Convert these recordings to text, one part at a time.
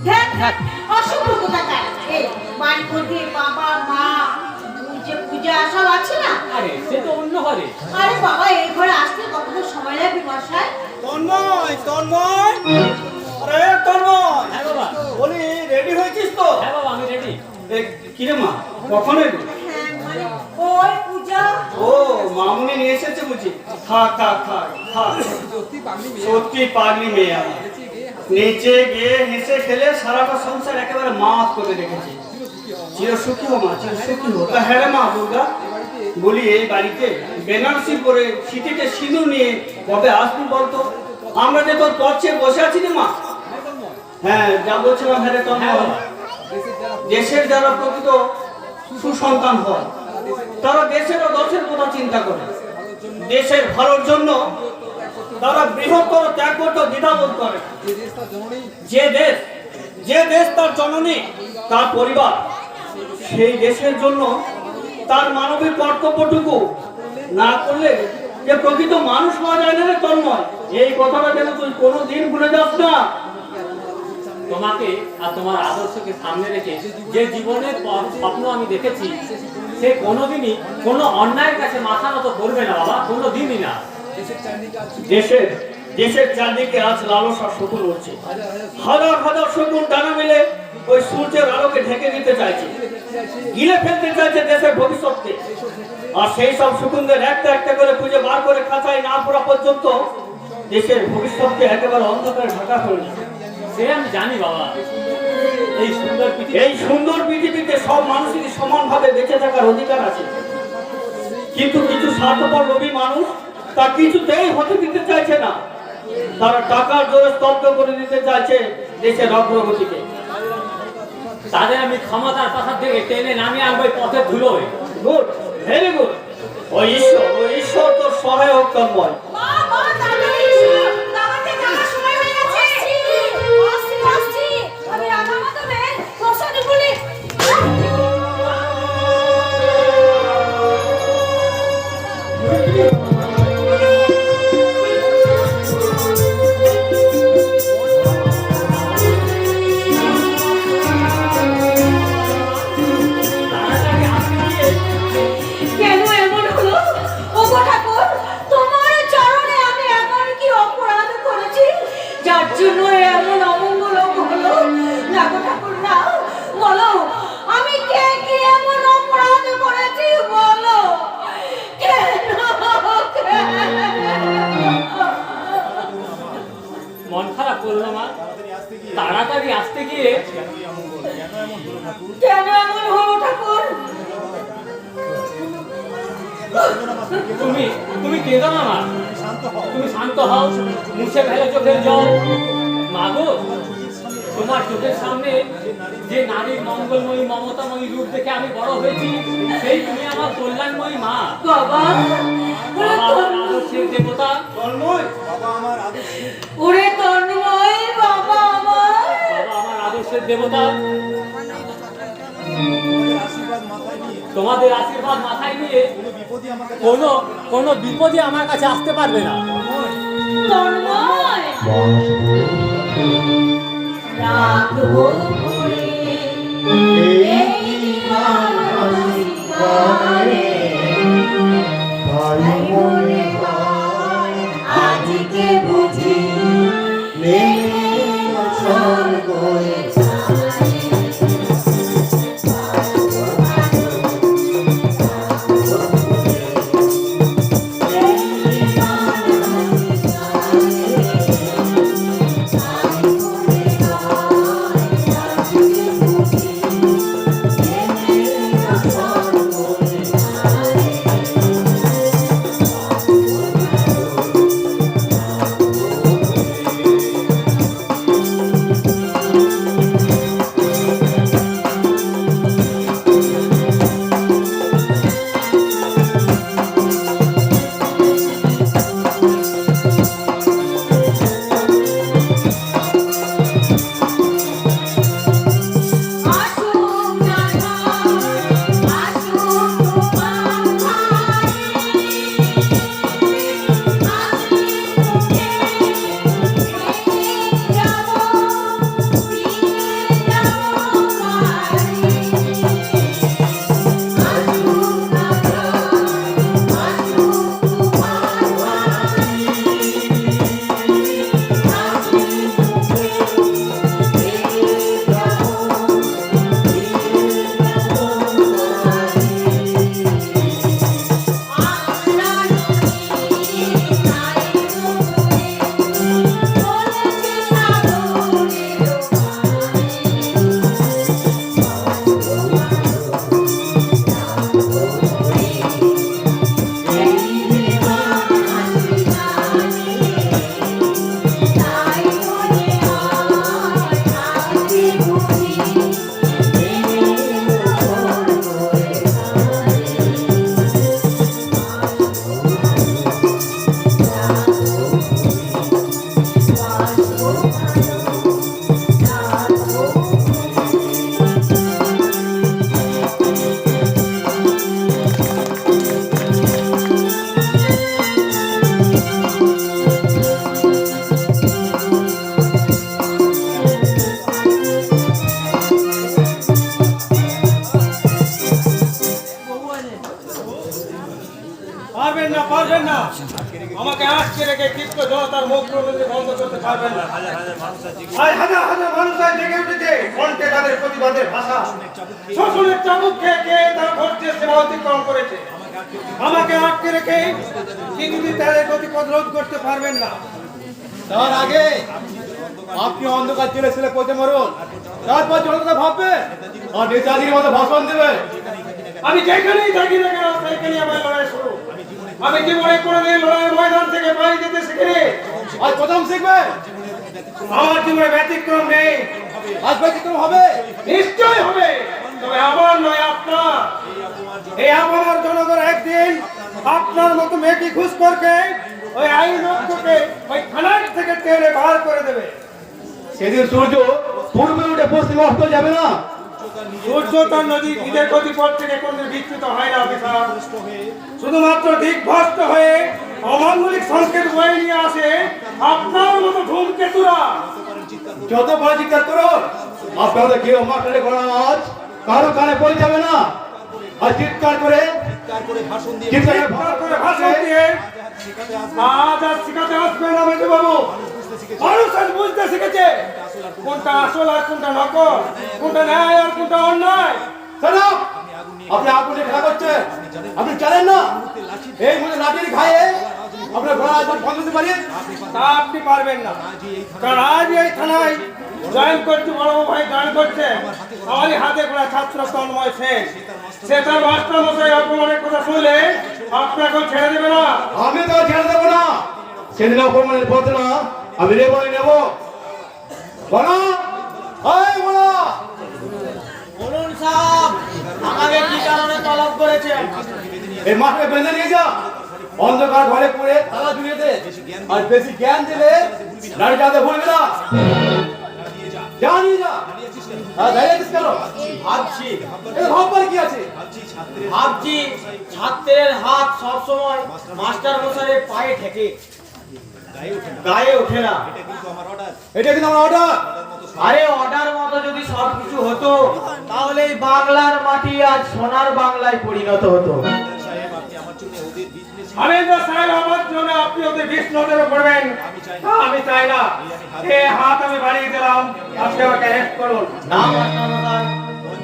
দেখ অসভ্য কোথাকার এই বাড়ি করতে বাবা মা পূজা সব আছে না? আরে সে তো অন্য ঘরে। আরে বাবা এই ঘরে আসতে কতটা সময় লাগবে মশাই? তন্ময় তন্ময়, আরে তন্ময়, হ্যাঁ বাবা। বলি রেডি হয়েছিস তো? হ্যাঁ বাবা আমি রেডি। কিরে মা, কখন এলি? হ্যাঁ মানে ওই পূজা। ও মামুনি নিয়ে এসেছে বুঝি? থাক থাক থাক থাক, সত্যি পাগলি মেয়ে আমার। নিচে গিয়ে হেসে খেলে সারাটা সংসার একেবারে মাফ করে রেখেছে। চির সুখী হো মা, চির সুখী হো। হ্যাঁ রে মা দুর্গা, বলি এই বাড়িতে বেনারসি পরে শীতিতে সিঁদুর নিয়ে কবে আসবি বলতো? আমরা যে তোর পথে বসে আছি রে মা। হ্যাঁ যা বলছিলাম, হ্যাঁ রে তন্ময়, দেশের যারা প্রকৃত সুসন্তান হয় তারা দেশের ও দশের কথা চিন্তা করে, দেশের ভালোর জন্য তারা বৃহত্তর ত্যাগ করতে দ্বিধাবোধ করে। যে দেশ তার জননী, তার পরিবার, সেই দেশের জন্য তার মানবিক কর্তব্যটুকু না করলে যে প্রকৃত মানুষ হওয়া যায় না রে তন্ময়। এই কথাটা যেন তুই কোনোদিন ভুলে যাস না। তোমাকে আর তোমার আদর্শকে সামনে রেখে যে জীবনের স্বপ্ন আমি দেখেছি, সে কোনোদিনই কোনো অন্যায়ের কাছে মাথা নত করবে না বাবা, কোনোদিনই না। দেশের চারদিকে আজ লালসা শকুন উঠছে, হাজার হাজার শকুন ডানা মেলে ওই সূর্যের আলোকে ঢেকে দিতে চাইছে, গিলে ফেলতে চাইছে দেশের ভবিষ্যৎকে। আর সেই সব শকুনদের একটা একটা করে খুঁজে বার করে খাঁচায় না পড়া পর্যন্ত দেশের ভবিষ্যৎকে একেবারে অন্ধকারে ঢাকা করে দিচ্ছে। সে আমি জানি বাবা। এই সুন্দর পৃথিবীতে সব মানুষেরই সমানভাবে বেঁচে থাকার অধিকার আছে, কিন্তু কিছু স্বার্থপর লোভী মানুষ তা কিছুতেই হতে দিতে চাইছে না। তারা টাকার জোরে স্তব্ধ করে দিতে চাইছে দেশের অগ্রগতিকে। তাদের আমি ক্ষমতার পাশা থেকে টেনে নামিয়ে আনবো পথে ধুলোয়। Good, very good. ও ঈশ্বর তোর সহায় হোক তন্ময়। মা মা তাড়াতাড়ি এসো, দাওয়াতে যাওয়ার সময় হয়ে গেছে। আসছি আমি রান্না করতে প্রসাদ বলি। কেন এমন হলো? ওগো ঠাকুর, তোমার চরণে আমি এমন কি অপরাধ করেছি যার জন্য এমন অমঙ্গল হলো? না গো ঠাকুর না, বলো আমি কি এমন অপরাধ করেছি বলো? মন খারাপ করলো মা, তাড়াতাড়ি আসতে গিয়ে কেন এমন হলো ঠাকুর? তুমি কেঁদো না মা, তুমি শান্ত হও, মুছে ফেলো চোখের জল। মা গো, তোমার চোখের সামনে যে নারীর মঙ্গলময়ী মমতাময়ী রূপ দেখে আমি বড় হয়েছি, সেই তুমি আমার কল্যাণময়ী মা। বাবা আমার আদর্শের দেবতা তন্ময়, বাবা আমার আদর্শের, ওরে তন্ময় বাবা আমার আদর্শের দেবতা। তোমাদের আশীর্বাদ মাথায় নিয়ে কোনো বিপদই আমার কাছে আসতে পারবে না। তন্ময় রাখবো ভুলে এই জীবন অস্বীকারে, তাই মনে হয় আজকে বুঝি নেমে স্বর্গে আমাকে আটকে রেখে ক্ষিপ্ত জনতার মুখ প্রবৃত্তি বন্ধ করতে পারবেন না। আর হাজার হাজার মানুষ আজ জেগে উঠেছে কণ্ঠে তাদের প্রতিবাদের ভাষা। শোষণের চাবুক খেয়ে খেয়ে তারা ধৈর্যের সীমা অতিক্রম করেছে। আমাকে আটকে রেখে কিছুদিন তাদের গতি প্রতিরোধ করতে পারবেন না। তার আগে আপনি অন্ধকার জেলে ছেলে পচে মরুন, তারপর জনতা ভাববে আর নেতাজির মতো ভাষণ দেবে। আমি যেখানেই থাকি না কেন সেখানেই আমার লড়াই শুরু। আমি জীবনে কোনোদিন লড়াইয়ের ময়দান থেকে বাড়ি যেতে শিখিনি। আজ প্রথম শিখবে, আমার জীবনে ব্যতিক্রম নেই। আজ ব্যতিক্রম হবে। নিশ্চয় হবে, তবে আমার নয় আপনার। এই আমার জনগণ একদিন আপনার মতো মেয়েটি ঘুষ করকে ওই আইন অক্ষকে ওই থানার থেকে টেনে বার করে দেবে। সেদিন সূর্য পূর্বে উঠে পশ্চিমে অস্ত যাবে না। সূর্য তার নদী দিকের গতিপথ থেকে কোনদিন বিচ্যুত হয় না অফিসার। শুধুমাত্র দিকভ্রষ্ট হয়ে অমাঙ্গলিক সংকেত বয়ে নিয়ে আসে আপনার মতো ধূমকেতুরা। যত বড় চিৎকার করুন, আপনাদের কেউ মাঠে করা আওয়াজ কারো কানে পৌঁছে যাবে না। আর চিৎকার করে ভাষণ দিয়ে আজ আর শিখাতে আসবে না মেজো বাবু। মানুষ আজ বুঝতে শিখেছে কোনটা আসল আর কোনটা নকল, কোনটা ন্যায় আর কোনটা অন্যায়। আপনি আগুনে খেলা করছেন, আপনি জানেন না এই মধ্যে লাঠির ঘায়ে আপনার ঘোড়া আজ বন্ধ করতে পারি। তা আপনি পারবেন না, কারণ আজ এই থানায় জয়েন করতে বড় ভাই জয়েন করছে আমারই হাতে করা ছাত্র তন্ময় সেন। সে তার মাস্টার মশাই অপমানের কথা শুনলে আপনাকে ছেড়ে দেবে না। আমি তো ছেড়ে দেবো না। সেদিন অপমানের বদলা আমি রেবনে নেব। বলো বলো বলুন সাহেব, আমাকে কি কারণে তলব করেছেন? এই মাঠে বেঁধে নিয়ে যা, অন্ধকার ঘরে পড়ে তালা ঝুলিয়ে দে। আর বেশি জ্ঞান দিলে নারী যাতে ভুলবে না। যা নিয়ে যা। দাঁড়িয়ে আছিস কেন? ভাবছি ভাববার কি আছে? ভাবছি ছাত্রের হাত সবসময় মাস্টার মশাইয়ের পায়ে ঠেকে, গায়ে ওঠে না। এটা কিন্তু আমার অর্ডার। আরে অর্ডার মতো যদি সবকিছু হতো তাহলে এই বাংলার মাটি আজ সোনার বাংলায় পরিণত হতো। আমেন্দ্র সাহেব, আমার জন্য আপনি ওদের বিষ নজরে পড়বেন আমি চাই না। এ হাত আমি বাড়িয়ে দিলাম, আপনি আমাকে অ্যারেস্ট করুন। না মাস্টার মশাই,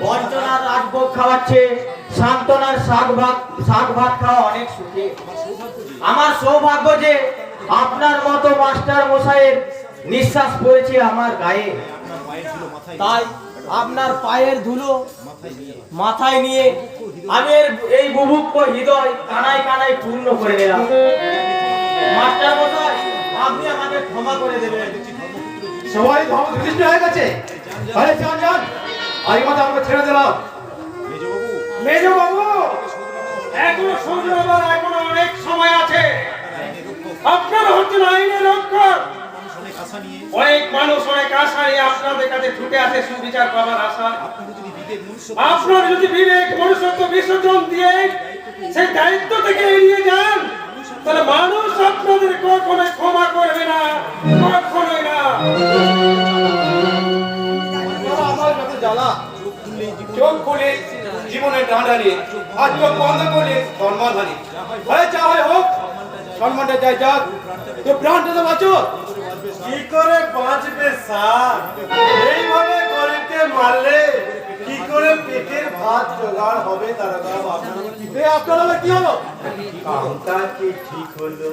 বঞ্চনার রাজভোগ খাওয়াচ্ছে, সান্ত্বনার শাক ভাত খাওয়া অনেক সুখে। আমার সৌভাগ্য যে আপনার মতো মাস্টার মশাইয়ের নিঃশ্বাস পড়েছে আমার গায়ে। তাই আপনার পায়ের ধুলো মাথায় নিয়ে আমি এই বুভুক্ষ হৃদয় কানায় কানায় পূর্ণ করে দিলাম। মাস্টার মশাই, আপনি আমাকে ক্ষমা করে দেবেন। সবাই ধর্মদৃষ্ট হয়ে গেছে। আরে যান যান, আজ মতো আমাকে ছেড়ে দিলাম। মেজো বাবু, এখনো শুধরাবার এখনো অনেক সময় আছে। আপনারা হচ্ছেন আইনের রক্ষক। অনেক মানুষ অনেক আশা নিয়ে আপনাদের কাছে ছুটে আসে সুবিচার পাবার আশা। আপনার যদি বিবেক মনুষ্যত্ব বিসর্জন দিয়ে সেই দায়িত্ব থেকে এড়িয়ে যান, তাহলে মানুষ আপনাদের কখনোই ক্ষমা করবে না, কখনোই না। আমার যত জ্বালা, চোখ খুলে জীবনের ডাঁডানি, আর চোখ বন্ধ করলে সম্মানহানি। আরে যা হয় হোক, সম্মানটা যাই যাক, তো প্রাণটা তো বাঁচো। কি করে বাঁচবে স্যার? এইভাবে গরিবকে মারলে কি করে পেটের ভাত জোগাড় হবে? দারোগা বাবু, আপনার আবার কি হলো? কামটা কি ঠিক হলো?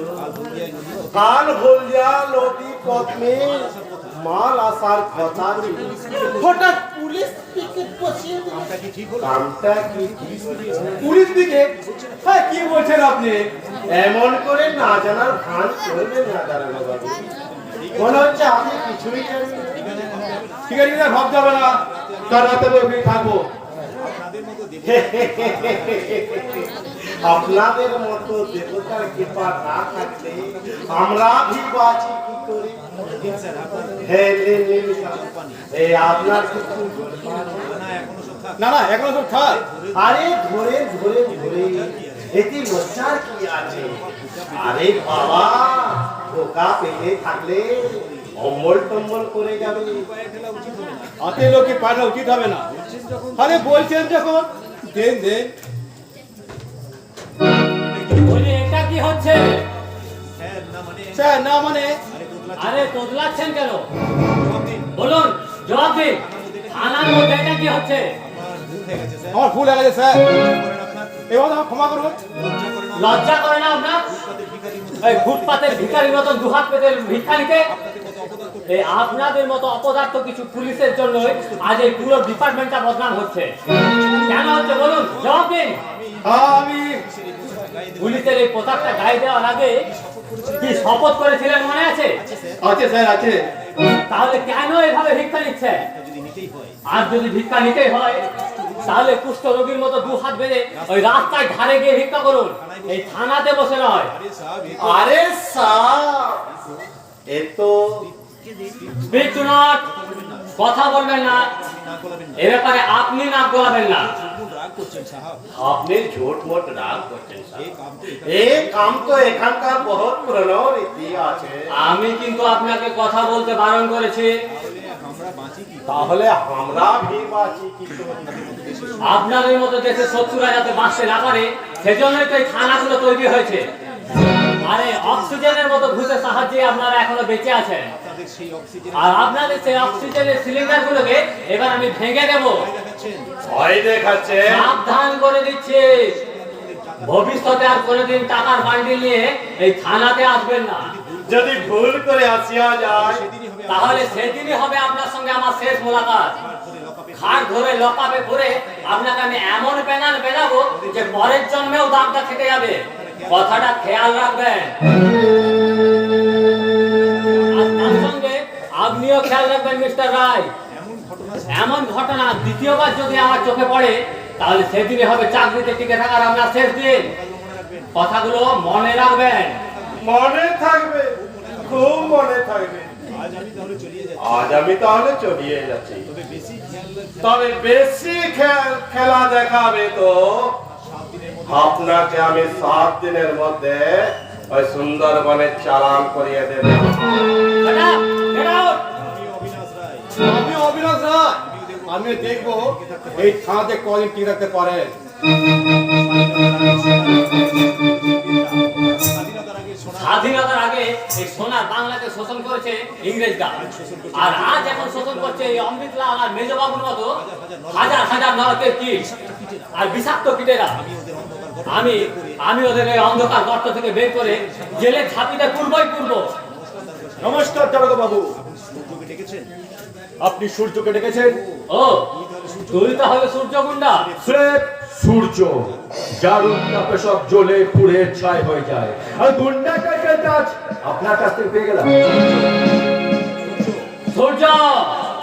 কাল হলদিয়া নদী পথে মাল আসার কথা ছিল, হঠাৎ পুলিশ পিকেট বসিয়ে দিল। কামটা কি ঠিক হলো? পুলিশ দিকে হ্যাঁ, কি বলছেন আপনি? এমন করে না জানার ভান করবেন না দারোগা বাবু। মনে হচ্ছে আপনি কিছুই জানেন না। ঠিক আছে, ভাবতে হবে না, তার রাতে ওখানে থাকবো। আপনাদের মতো দেবতার কৃপা না থাকলে আমরা ভি বাঁচি কি করে? এই আপনার কিছু না না, এখনো সব থাক। আরে ধরে ধরে ধরে এতে লজ্জার কি আছে? আরে বাবা, ধোকা পেতে থাকলে অম্বল টম্বল করে যাবে। হাতে লোকে পাঠা উচিত হবে না। আরে বলছেন যখন দেন দেন। বলি এটা কি হচ্ছে? স্যার না মানে আরে তোদলাচ্ছেন কেন? বলুন, জবাব দিন। থানার মধ্যে এটা কি হচ্ছে? আমার ভুল হয়ে গেছে স্যার, এবার আমার ক্ষমা করুন। লজ্জা করে না আপনার? এই ফুটপাতের ভিখারির মতন দুহাত পেতে ভিক্ষা নিতে? এই আপনাদের মতো অপদার্থ কিছু পুলিশের জন্যই আজ এই পুরো ডিপার্টমেন্টটা বদনাম হচ্ছে। কেন হচ্ছে বলুন, জবাব দিন। আমি পুলিশের এই পোশাকটা গায়ে দেওয়ার আগে কি শপথ করেছিলেন মনে আছে? আছে স্যার আছে। তাহলে কেন এভাবে ভিক্ষা নিচ্ছে? আর যদি ভিক্ষা নিতেই হয় তাহলে কুষ্ঠ রোগীর মতো দু হাত বেঁধে ওই রাস্তায় ধারে গিয়ে ভিক্ষা করুন, এই থানাতে বসে নয়। আরে স্যার এ তো স্পিক টু নট, কথা বলবেন না। এ ব্যাপারে আপনি নাক গলাবেন না। আপনি ঝোট মোট রাগ করছেন স্যার। এই কাম তো এখানকার বহুত পুরনো রীতি আছে। আমি কিন্তু আপনাকে কথা বলতে বারণ করেছি। তাহলে আমরা ভি বাঁচি কি করে? আপনাদের মতো দেশের শত্রুরা যাতে বাঁচতে না পারে সেজন্যই তো এই থানাগুলো তৈরি হয়েছে। আরে অক্সিজেনের মতো ঘুষের সাহায্যে আপনারা এখনো বেঁচে আছেন। আর আপনাদের সেই অক্সিজেনের সিলিন্ডারগুলোকে এবার আমি ভেঙে দেব। ভয় দেখাচ্ছে। সাবধান করে দিচ্ছি, ভবিষ্যতে আর কোনোদিন টাকার বান্ডিল নিয়ে এই থানাতে আসবেন না। যদি ভুল করে আসিয়া যায় তাহলে সেদিনই হবে আপনার সঙ্গে আমার শেষ মোলাকাত। ঘাট ধরে লকাপে পরে আপনাকে আমি এমন পেনাল পেনাবো যে পরের জন্মেও দাগটা থেকে যাবে। কথাটা খেয়াল রাখবেন। আর তার সঙ্গে আপনিও খেয়াল রাখবেন মিস্টার রায়। এমন ঘটনা দ্বিতীয়বার যদি আমার চোখে পড়ে তাহলে সেদিনই হবে চাকরিতে টিকে থাকার আপনার শেষ দিন। কথাগুলো মনে রাখবেন। মনে থাকবে, খুব মনে থাকবে। আজ আমি তাহলে চলিয়ে যাচ্ছি, তবে বেশি খেলা দেখাবে তো আপনাকে আমি 7 দিনের মধ্যে ওই সুন্দরবনে চালান করিয়ে দেব। Get out! আমি অবিনাশ রায়, আমি দেখবো এই থানাতে কদিন টিকে রাখতে পারে। স্বাধীনতার আগে এই সোনার বাংলাকে শোষণ করেছে ইংরেজরা, আর আজ এখন শোষণ করছে এই অমৃতলাল আর মেজবাবুর মতো হাজার হাজার নরকের কীট আর বিষাক্ত কীটেরা। আমি ওদের এই অন্ধকার গর্ত থেকে বের করে জেলে ঝাঁপিতে পূর্বই পূর্ব। নমস্কার দারোগা বাবু, আপনি সূর্যকে ডেকেছেন? ও, তুই তাহলে সূর্যগুন্ডা? সূর্য যার উত্তাপে সব জ্বলে পুড়ে ছাই হয়ে যায়, আর গুন্ডাটাকে কাজ আপনার কাছ থেকে পেয়ে গেলাম। সূর্য,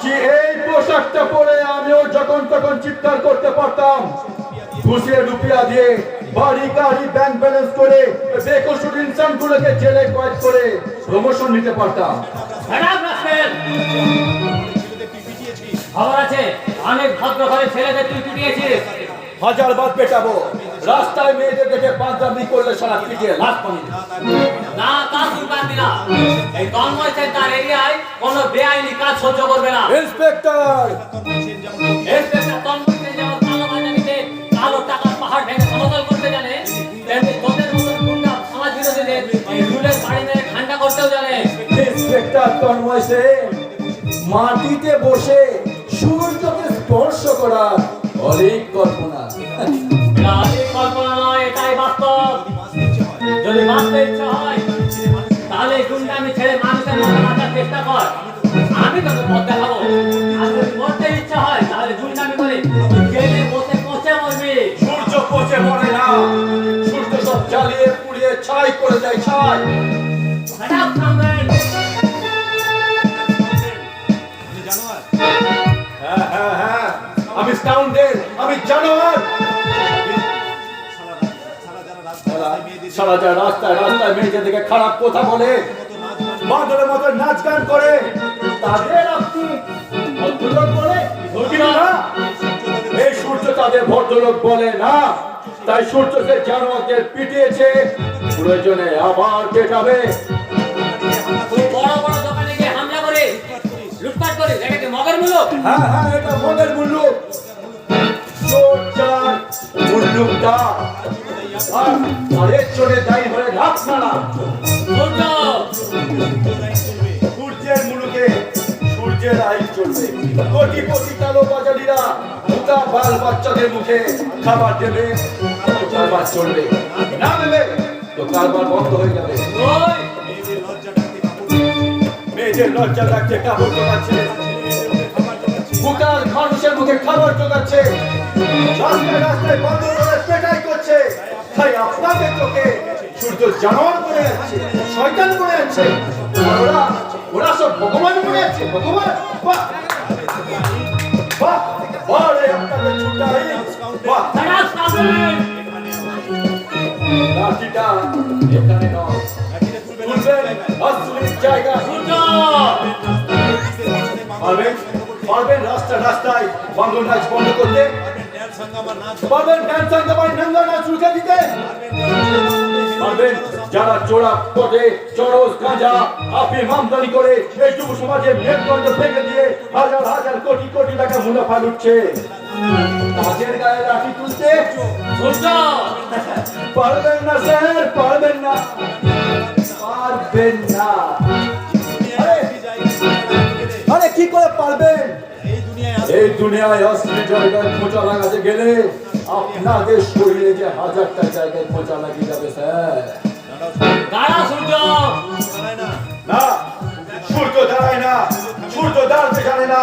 যে এই পোশাকটা পরে আমিও যখন তখন চিৎকার করতে পারতাম, ঘুষে রুপিয়া দিয়ে বাড়ি গাড়ি ব্যাংক ব্যালেন্স করে বেকসুর ইনসানগুলোকে জেলে কয়েদ করে প্রমোশন নিতে পারতাম। খবর আছে অনেক ভদ্র ঘরে ছেলেদের তুই পিটিয়েছিস। হাজার বার পেটাবো, রাস্তায় মেয়েদের দেখে পাঁচদামি করলে সারা পিটিয়ে লাশ পানি না, তা তুই পারবি না। এই তন্ময় সেন্টার এরিয়ায় কোনো বেআইনি কাজ সহ্য করবে না। ইন্সপেক্টর ইন্সপেক্টর তন্ময় সেন যেমন কালো বাজারিতে কালো টাকার পাহাড় ভেঙে সমতল করতে জানে, তেমনি তোদের মতো গুন্ডা সমাজ বিরোধীদের এই রুলের বাড়ি মেরে ঠান্ডা করতেও জানে। ইন্সপেক্টর তন্ময় সেন মাটিতে বসে সূর্যকে স্পর্শ করার অনেক কল্পনা। এটা অনেক কল্পনা নয়, এটাই বাস্তব। যদি বাঁচতে ইচ্ছা হয় তাহলে গুন্ডামি ছেড়ে মানুষের মতো বাঁচার চেষ্টা কর। আমি তোকে পথ দেখাবো। আর যদি মরতে ইচ্ছা হয় তাহলে গুন্ডামি করে জেলে বসে পচে মরবি। সূর্য পচে মরে না, সূর্য সব জ্বালিয়ে পুড়িয়ে ছাই করে যায় ছাই। Shut up, Samuel! হ্যাঁ হ্যাঁ হ্যাঁ, আমি স্কাউন্ডেল, আমি জানোয়ার। সারা যায় রাস্তায় রাস্তায় মেয়েদের দিকে খারাপ কথা বলে, বাদরের মতো নাচ গান করে, তাদের আপনি ভদ্রলোক বলে না? এই সূর্য তাদের ভদ্রলোক বলে না, তাই সূর্যকে জানোয়ারদের পিটিয়েছে, প্রয়োজনে আবার পেটাবে। তুই বড় বড় দোকানে গিয়ে হামলা করে লুটপাট করে এটাকে মগের মূল্য। হ্যাঁ হ্যাঁ, এটা মগের মূল্য। চোরটার মুল্লুকটা আর এর জন্য দায়ী হলে লাভ ছাড়া। সূর্য, কোটি কোটি কালো বাজারিরা মোটা বাল বাচ্চাদের মুখে খাবার দেবে, তো কারবার চলবে, না দেবে তো কারবার বন্ধ হয়ে যাবে। ওই মেয়েদের লজ্জা রাখতে কাপড় জোগাচ্ছে, বুকার মানুষের মুখে খাবার জোগাচ্ছে, রাস্তায় রাস্তায় বন্ধ করে পেটাই করছে। তাই আপনাদের চোখে সূর্য জানোয়ার করে যাচ্ছে, শয়তান করে যাচ্ছে, আর ওরা সব ভগবান করে যাচ্ছে। ভগবান বাহ বাহ বাহ রে আপনাদের ছুটাই বাহ। দাঁড়া সামনে লাঠিটা এখানে নয়, তুলবেন আসলে জায়গা। সূর্য পারবেন পারবেন রাস্তায় রাস্তায় বাংলা নাচ বন্ধ করতে? পারবেন ড্যান্স সাঙ্গামার নঙ্গা নাচ রুখে দিতে? পারবেন যারা চোরা পথে চরস গাঁজা আফিম আমদানি করে এই যুব সমাজের মেরুদণ্ড ভেঙে দিয়ে হাজার হাজার কোটি কোটি টাকা মুনাফা লুটছে, তাদের গায়ে লাঠি তুলতে? সূর্য পারবেন না স্যার, পারবেন না, পারবেন না। আরে কি করে পারবেন? এই দুনিয়ায় অশ্লীল জায়গায় খোঁচা লাগাতে গেলে আপনাদের শরীরে যে হাজারটা জায়গায় খোঁচা লাগিয়ে যাবে স্যার। দাঁড়া সূর্য না, সূর্য দাঁড়ায় না, সূর্য দাঁড়াতে জানে না।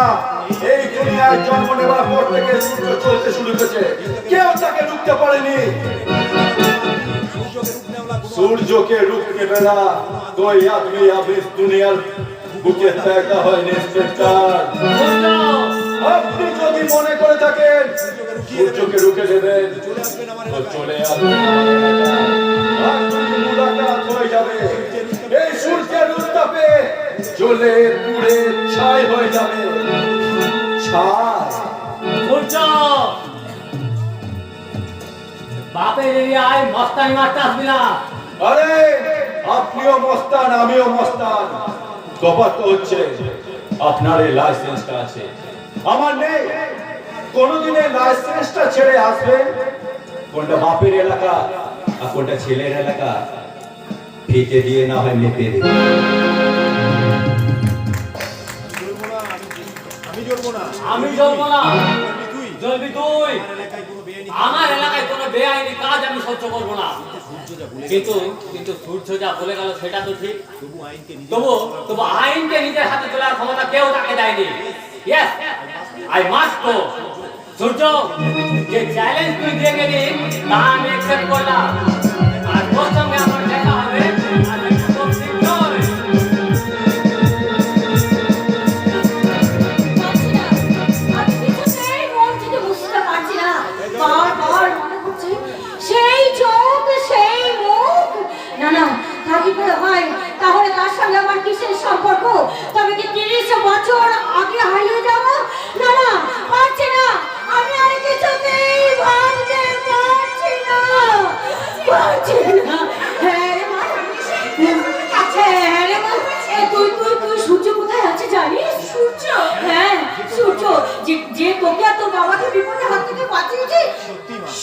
এই দুনিয়ায় জন্ম নেওয়ার পর থেকে সূর্য চলতে শুরু করেছে, কেউ তাকে রুখতে পারেনি। সূর্যকে রুখতে বেলা कोई आदमी अब इस दुनिया বুকে দেখা হয় ইন্সপেক্টর। আপনি যদি মনে করে থাকেন সূর্যকে রুখে দেবেন তো চলে আসবেন, মুলাকাত হয়ে যাবে। এই সূর্যের উত্তাপে জ্বলে পুড়ে ছাই হয়ে যাবে, ছাই। সূর্য বাপের এরিয়ায় মস্তানি মারতে আসবি না। আরে আপনিও মস্তান, আমিও মস্তান, তফাৎ তো হচ্ছে আপনার এই লাইসেন্সটা আছে, আমার নেই। কোনদিনে লাইসেন্সটা ছেড়ে আসবেন, কোনটা বাপের এলাকা আর কোনটা ছেলের এলাকা ফিতে দিয়ে না হয় মেপে দেবে। আমি জ্বলবো না, জ্বলবি তুই। আমার এলাকায় কোনো বেআইনি কাজ আমি সহ্য করবো না। কিন্তু কিন্তু সূর্য যা বলে গেল সেটা তো ঠিক। তবু আইনকে নিজের হাতে তোলার ক্ষমতা কেউ তাকে দেয়নি। Yes, I must go. Surya, যে চ্যালেঞ্জ তুই দিয়ে গেলি তা আমি অ্যাকসেপ্ট করলাম। আর তোর সঙ্গে আমার দেখা হবে, আর একদম নিশ্চয়। আমি কিছুতেই মন থেকে বুঝতে পারছি না, বারবার মনে হচ্ছে সেই চোখ সেই মুখ। না না, তা কি করে হয়? তাহলে তার সঙ্গে আমার কিসের সম্পর্ক? তবে কি 30 বছর আগে হারিয়ে যাব? না না, পারছি না, আমি আর কিছুতেই ভাবতে পারছি না, পারছি না। হ্যাঁ রে মা, হ্যাঁ রে মা, তুই সূর্য কোথায় আছে জানিস? সূর্য? হ্যাঁ সূর্য, যে তোকে আর তোর বাবাকে বিপদের হাত থেকে বাঁচিয়েছে।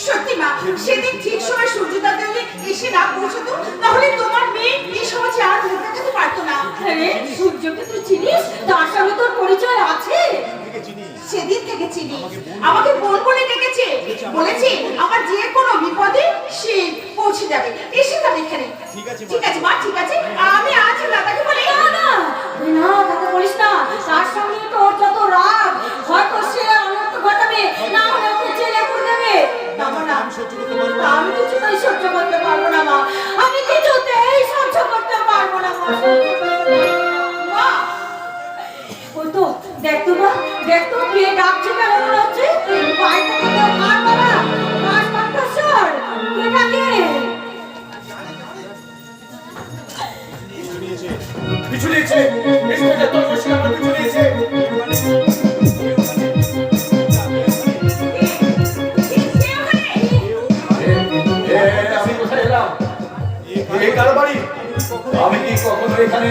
সত্যি মা, সেদিন ঠিক সময় সূর্যোদয় দিলে এসে না পৌঁছতো, তাহলে তোমার মেয়ে এই সমাজে আর মুখ দেখাতে পারতো না। আরে সূর্যকে তুই চিনিস? তার সঙ্গে তোর পরিচয় আছে? সেদিন থেকে চিনি, আমাকে বোন বলে ডেকেছে, বলেছে আমার যে কোনো বিপদে সে পৌঁছে যাবে, এসে যাবে এখানে। ঠিক আছে মা, ঠিক আছে, আমি আজ দাদাকে বলে। না না না, তাকে বলিস না। তার সঙ্গে তোর যত রাগ, হয়তো সে অনর্থ ঘটাবে, না হলে ওকে জেলে করে দেবে। আমি কিছুতেই সহ্য করতে পারবো না মা, আমি কিছুতেই সহ্য করতে পারবো না মা। মা, ওই তো দেখ তো মা, দেখ তো কে ডাকছে, কেন মনে হচ্ছে বাড়িতে কেউ কার বাবা কার কণ্ঠস্বর, কে ডাকে? পিছু নিয়েছে, ইন্সপেক্টর তোর বসে আমার পিছু নিয়েছে। আমি কোথায় এলাম? এই কার বাড়ি? আমি কি কখনো এখানে?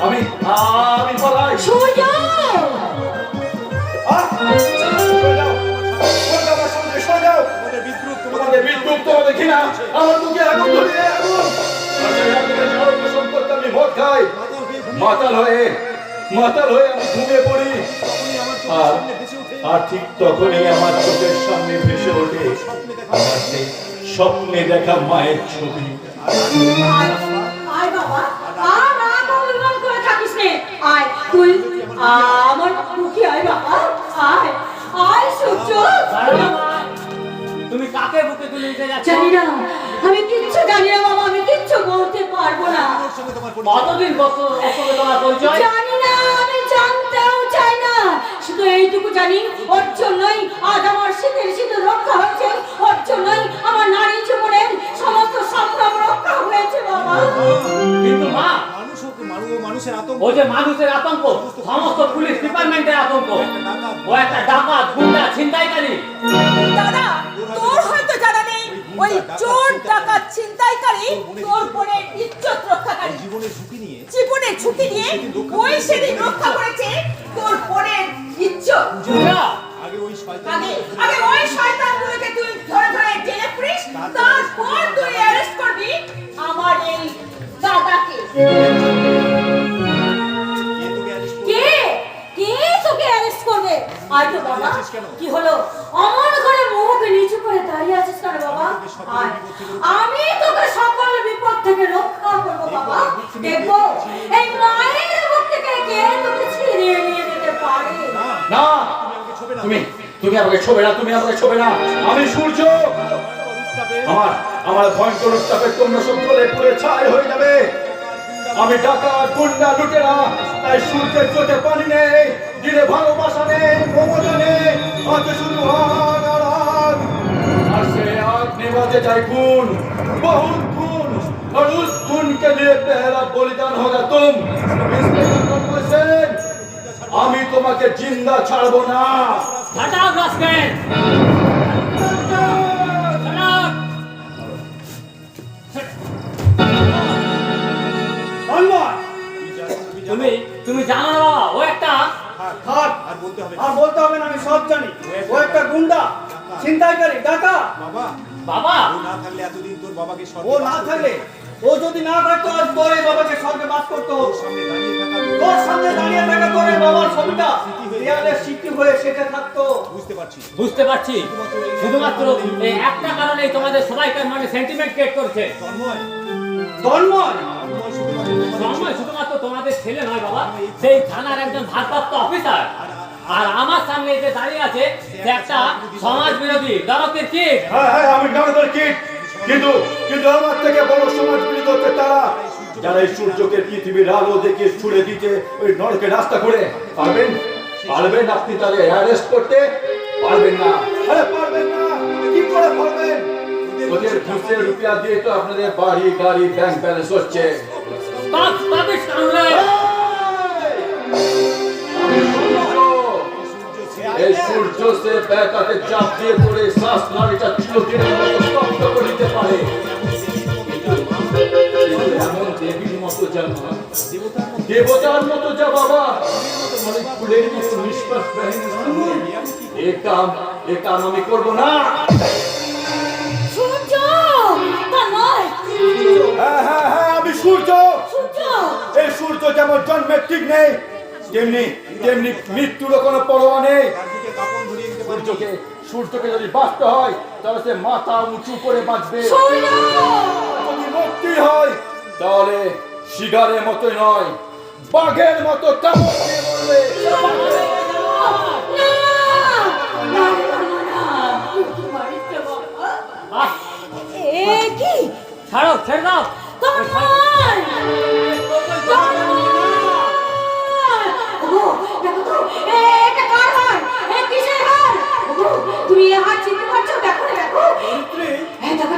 আমি পলাই। সূর্য! তোমাদের বিদ্রুপ, তোমাদের ঘৃণা, আমার মুখে আগুন ধরিয়ে আগুন। আমি মদ খাই, মাতাল হয়ে মাতাল হয়ে আমি ঘুমিয়ে পড়ি। আর আর ঠিক তখনই আমার চোখের সামনে ভেসে ওঠে আমার সেই স্বপ্নে দেখা মায়ের ছবি। আয় বাবা, আর অভিমান করে থাকিস নে। আয় তুই আমার মুখে আয় বাবা, আয় আয় সূর্য। তুমি কাকে বুকে তুলে নিতে যাচ্ছ? জানি না, আমি কিচ্ছু জানি না বাবা, আমি কিচ্ছু বলতে পারবো না। কতদিন অসঙ্গে তোমার পরিচয়? জানি না, আমি জানতেও চাই না। শুধু এইটুকু জানি, ওর জন্যই আজ আমার শীতের শীতের রক্ষা হয়েছে, ওর জন্যই আমার নারী জীবনের সমস্ত সংগ্রাম রক্ষা হয়েছে বাবা। কিন্তু মা, মানুষের আতঙ্ক, ও যে মানুষের আতঙ্ক, সমস্ত পুলিশ ডিপার্টমেন্টের আতঙ্ক। ও একটা ডাকাত, গুন্ডা, ছিনতাইকারী। দাদা, তোর হয়তো জানা নেই, ওই চোর ডাকাত ছিনতাইকারী তোর বোনের ইজ্জত রক্ষাকারী। জীবনের ঝুঁকি নিয়ে ওই সেদিন রক্ষা করেছে তোর বোনের ইজ্জত। জুরা, আগে ওই শয়তানগুলোকে তুই ধরে ধরে জেলে পুরিস, তারপর তুই অ্যারেস্ট করবি আমার এই দাদাকে। কে কে তোকে অ্যারেস্ট করবে? আয় তো বাবা, কি হলো? আমার ঘরে মুখ নিচু করে দাঁড়িয়ে আছিস কেন বাবা? আয়, আমি তোকে সকল বিপদ থেকে রক্ষা করবো বাবা। দেখবো এই মায়ের মুখ থেকে কে তোকে ছিনিয়ে নিয়ে যেতে পারে। না, তুমি আমাকে ছোবে না, তুমি আমাকে ছোবে না। আমি সূর্য। আমার ভয়ঙ্কর উত্তাপে তোমরা সব গলে পুড়ে ছাই হয়ে যাবে। আমি ডাকাত, গুন্ডা, লুটেরা, তাই সূর্যের চোখে পানি নেই, দিলে ভালোবাসা নেই, মমতা নেই, আছে শুধু আগ আর আগ। আর সে आग निभाते जाए खून, बहुत खून, और उस खून के लिए पहला बलिदान होगा तुम। इंस्पेक्टर कॉर्पोरेशन, আমি তোমাকে জিন্দা ছাড়বো না। হটাও রাস্কেল। হটাও। তুমি জানো না বাবা, ও একটা থাক, আর বলতে হবে না, আমি সব জানি। ও একটা গুন্ডা, ছিনতাইকারী, ডাকাত। বাবা। ও না থাকলে, ও যদি না থাকতো আজ তোর এই বাবাকে স্বর্গে বাস করতে হতো। তোর সামনে দাঁড়িয়ে থাকা তোর এই বাবার ছবিটা দেয়ালে স্মৃতি হয়ে সেটা থাকতো। বুঝতে পারছি, শুধুমাত্র এই একটা কারণেই তোমাদের সবাইকার মনে সেন্টিমেন্ট ক্রিয়েট করছে। তন্ময় শুধুমাত্র তোমাদের ছেলে নয় বাবা, সেই থানার একজন ভারপ্রাপ্ত অফিসার। আর আমার সামনে যে দাঁড়িয়ে আছে সে একটা সমাজ বিরোধী দরকের কিট। হ্যাঁ হ্যাঁ, আমি ডাকাতের কিট। কিন্তু আমার থেকে বড় সমাজ বিরোধী হচ্ছে তারা, যারা এই সূর্যকে পৃথিবীর আলো দেখে ছুড়ে দিতে ওই নরকে রাস্তা করে। পারবেন আপনি তাদের অ্যারেস্ট করতে? পারবেন না। আরে পারবেন না, কি করে পারবেন? ওদের ঘুষের রুপিয়া দিয়ে তো আপনাদের বাড়ি, গাড়ি, ব্যাংক ব্যালেন্স হচ্ছে। এই সূর্য সে ব্যাটাকে চাপ দিয়ে পড়ে শ্বাস নালীটা চিরদিনের মতো স্তব্ধ করে দিতে পারে। এমন দেবীর মতো যা না, দেবতার মতো যা বাবা, ফুলের মতো নিষ্পাপ বাহিনী, এ কাম আমি করবো না। সূর্য, তন্ময়, হ্যাঁ হ্যাঁ হ্যাঁ, আমি সূর্য। সূর্য, এই সূর্য যেমন জন্মের ঠিক নেই, তেমনি মৃত্যুরও কোনো পরোয়া নেই। সূর্যকে যদি বাঁচতে হয় তাহলে সে মাথা উঁচু করে বাঁচবে। যদি মুক্তি হয় তাহলে শিগারের মতোই নয়, বাঘের মতো কামড় দিয়ে মরবে। ছাড়ো, ছেড়ে দাও। তুমি হাত চিনতে পারছো? দেখো দেখো,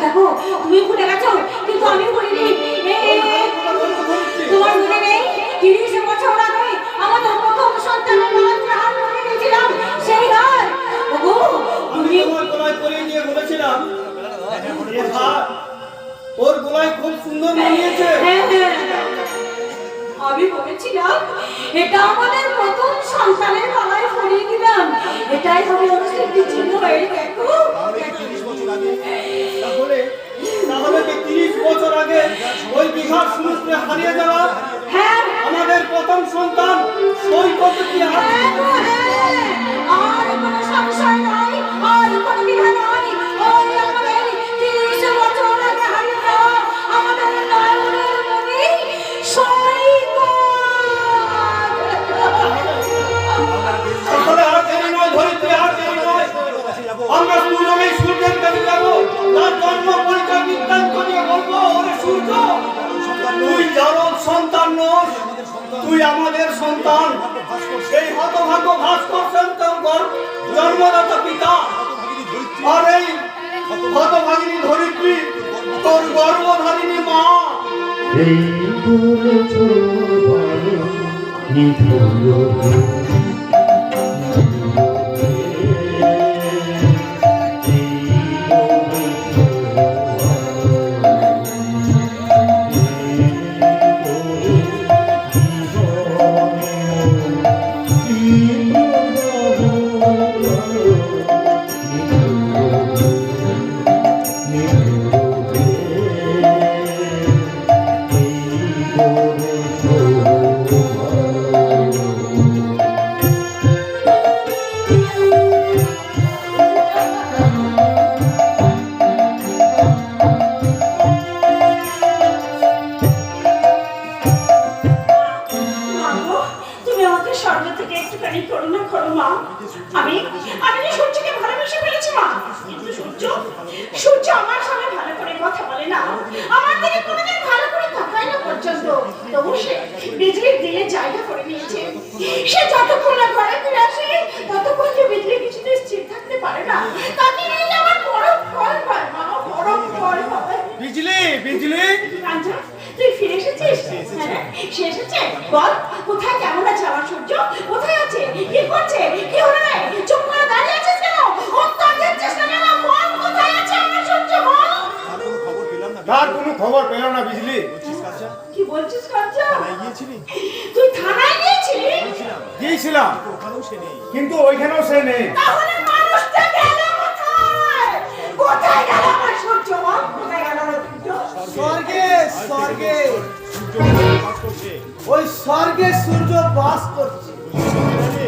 দেখো তুমি ভুলে গেছো, কিন্তু আমি বলিনি। তোমার মনে নেই 30 বছর আগে আমাদের প্রথম সন্তানের মাত্র হাত ধরে নিয়েছিলাম, সেই হাত। আমি তোমার গলায় পরিয়ে দিয়ে বলেছিলাম এ হাত ওর গলায় খুব সুন্দর মানিয়েছে। আমি বলেছিলাম এটা আমাদের প্রথম সন্তানের গলায় পরিয়ে দিলাম, এটাই হবে অনুষ্ঠানটি চিহ্ন। দেখো তাহলে 30 বছর আগে ওই বিঘার সমুদ্রে হারিয়ে যাওয়া আমাদের প্রথম সন্তান আর এই হতভাগিনী ধরিত্রী তোর গর্ভধারিণী মা। এই করেছো ভালো নিধুর মা গো, তুমি আমাকে স্বর্গ থেকে একটুখানি করুণা করো মা। আমি আমি যে সূর্যকে ভালোবেসে ফেলেছি মা, কিন্তু সূর্য আমার সঙ্গে ভালো করে কথা বলে না, আমার দিকে কোনোদিন ভালো করে তাকায় না পর্যন্ত। তবু সে বিজলির দিলে জায়গা করে নিয়েছে। সে যতক্ষণ না ঘরে ফিরে আসে ততক্ষণ যে বিজলি কিছুতে স্থির থাকতে পারে না। তাকে নিয়ে যে আমার বড় ভয় হয় মা, বড় ভয় হয়। বিজলি বিজলি কাঞ্চন, তুই ফিরে এসেছিস? হ্যাঁ, সে এসেছে। বল, কোথায়, কেমন আছে আমার সূর্য? কোথায় আছে? কি করছে? কি হলো রে? চুপ করে দাঁড়িয়ে আছিস কেন? উত্তর দিচ্ছিস না কেন? বল, কোথায় আছে আমার সূর্য? বল। তার কোনো খবর পেল না বিজলি। কি বলছিস কাঞ্চন? তুই থানায় গিয়েছিলি? গিয়েছিলাম, কিন্তু ওইখানেও সে নেই। তাহলে মানুষটা গেল কোথায়? কোথায় গেল আমার সূর্য? বল, কোথায় গেল আমার সূর্য? স্বর্গে স্বর্গে ওই স্বর্গে সূর্য বাস করছে।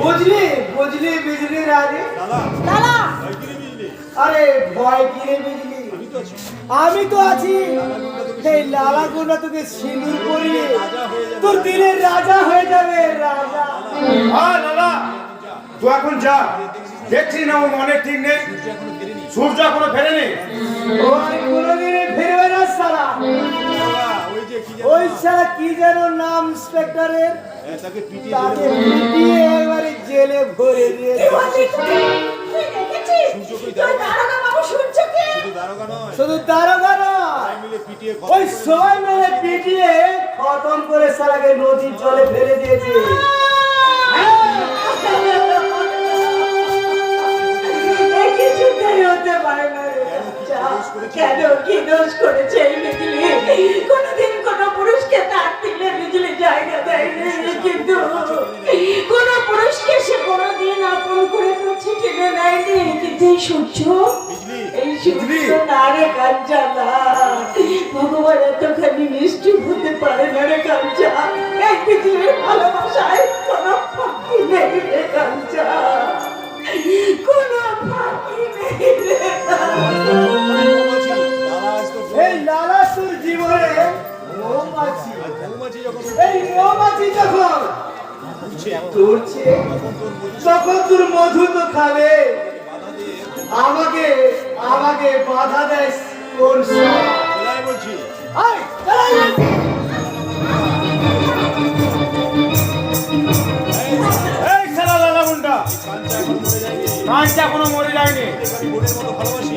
বুঝলি বুঝলি বিজলি রানী। দাদা, আরে ভয় কি রে বিজলি, আমি তো আছি। এই লালা গুনা তোকে সিঁদুর করিয়ে তোর দিনের রাজা হয়ে যাবে, রাজা। হ্যাঁ দাদা, তুই এখন যা, দেখছি না ও মনে ঠিক নেই, সূর্য এখনো ফেরেনি। ওই কোনোদিনে ফিরবে না সারা। ওই সারা কি যেন নাম ইন্সপেক্টরের, তাকে পিটিয়ে একবারে জেলে ভরে দিয়েছে। কি বলছিস তুই? তুই দেখেছিস? তুই দারোগা বাবু সূর্যকে? শুধু দারোগা নয়, ওই সবাই মিলে পিটিয়ে খতম করে সারাকে নদীর জলে ফেলে দিয়েছে। কিছুতেই হতে পারে না রে বাচ্চা। কেন, কি দোষ করেছে এই বিজলি? কোনোদিন কোনো পুরুষকে তার দিলে বিজলি জায়গা দেয়নি, কিন্তু কোন পুরুষকে সে কোনোদিন আপন করে কাছে টেনে নেয়নি। কিন্তু এই সূর্য, এই সূর্য না রে কাঞ্চা না। ভগবান এতখানি নিষ্ঠুর হতে পারে না রে কাঞ্চা। এই পৃথিবীর ভালোবাসায় কোনো ফাঁকি নেই রে কাঞ্চা, কোনো ফাঁকি নেই রে। এই লালা তোর জীবনে মৌমাছি, এই মৌমাছি যখন তুলছে তখন তোর মধু তো খাবে। আমাকে আমাকে বাধা দেয় কোন এই শালা লালা গুন্ডা, কাঁচা এখনো মরে যায়নি।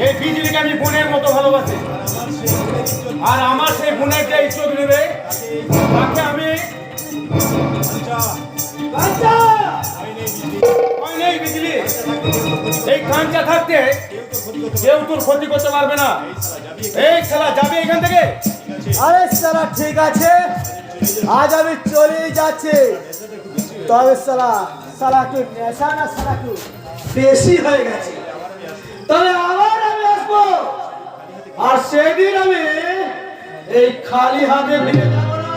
এই বিজলিকে আমি বোনের মতো ভালোবাসি, আর আমার সেই বোনের যে ইজ্জত নেবে তাকে আমি ভয় নেই বিজলি। এই কাঁচা থাকতে কেউ তোর ক্ষতি করতে পারবে না। এই শালা যাবি এখান থেকে? আরে সালা ঠিক আছে, আজ আমি চলেই যাচ্ছি। তবে সালা সালা একটু নেশা না সালা একটু বেশি হয়ে গেছে। তবে আবার আমি আসবো, আর সেদিন আমি এই খালি হাতে ফিরে যাবো না।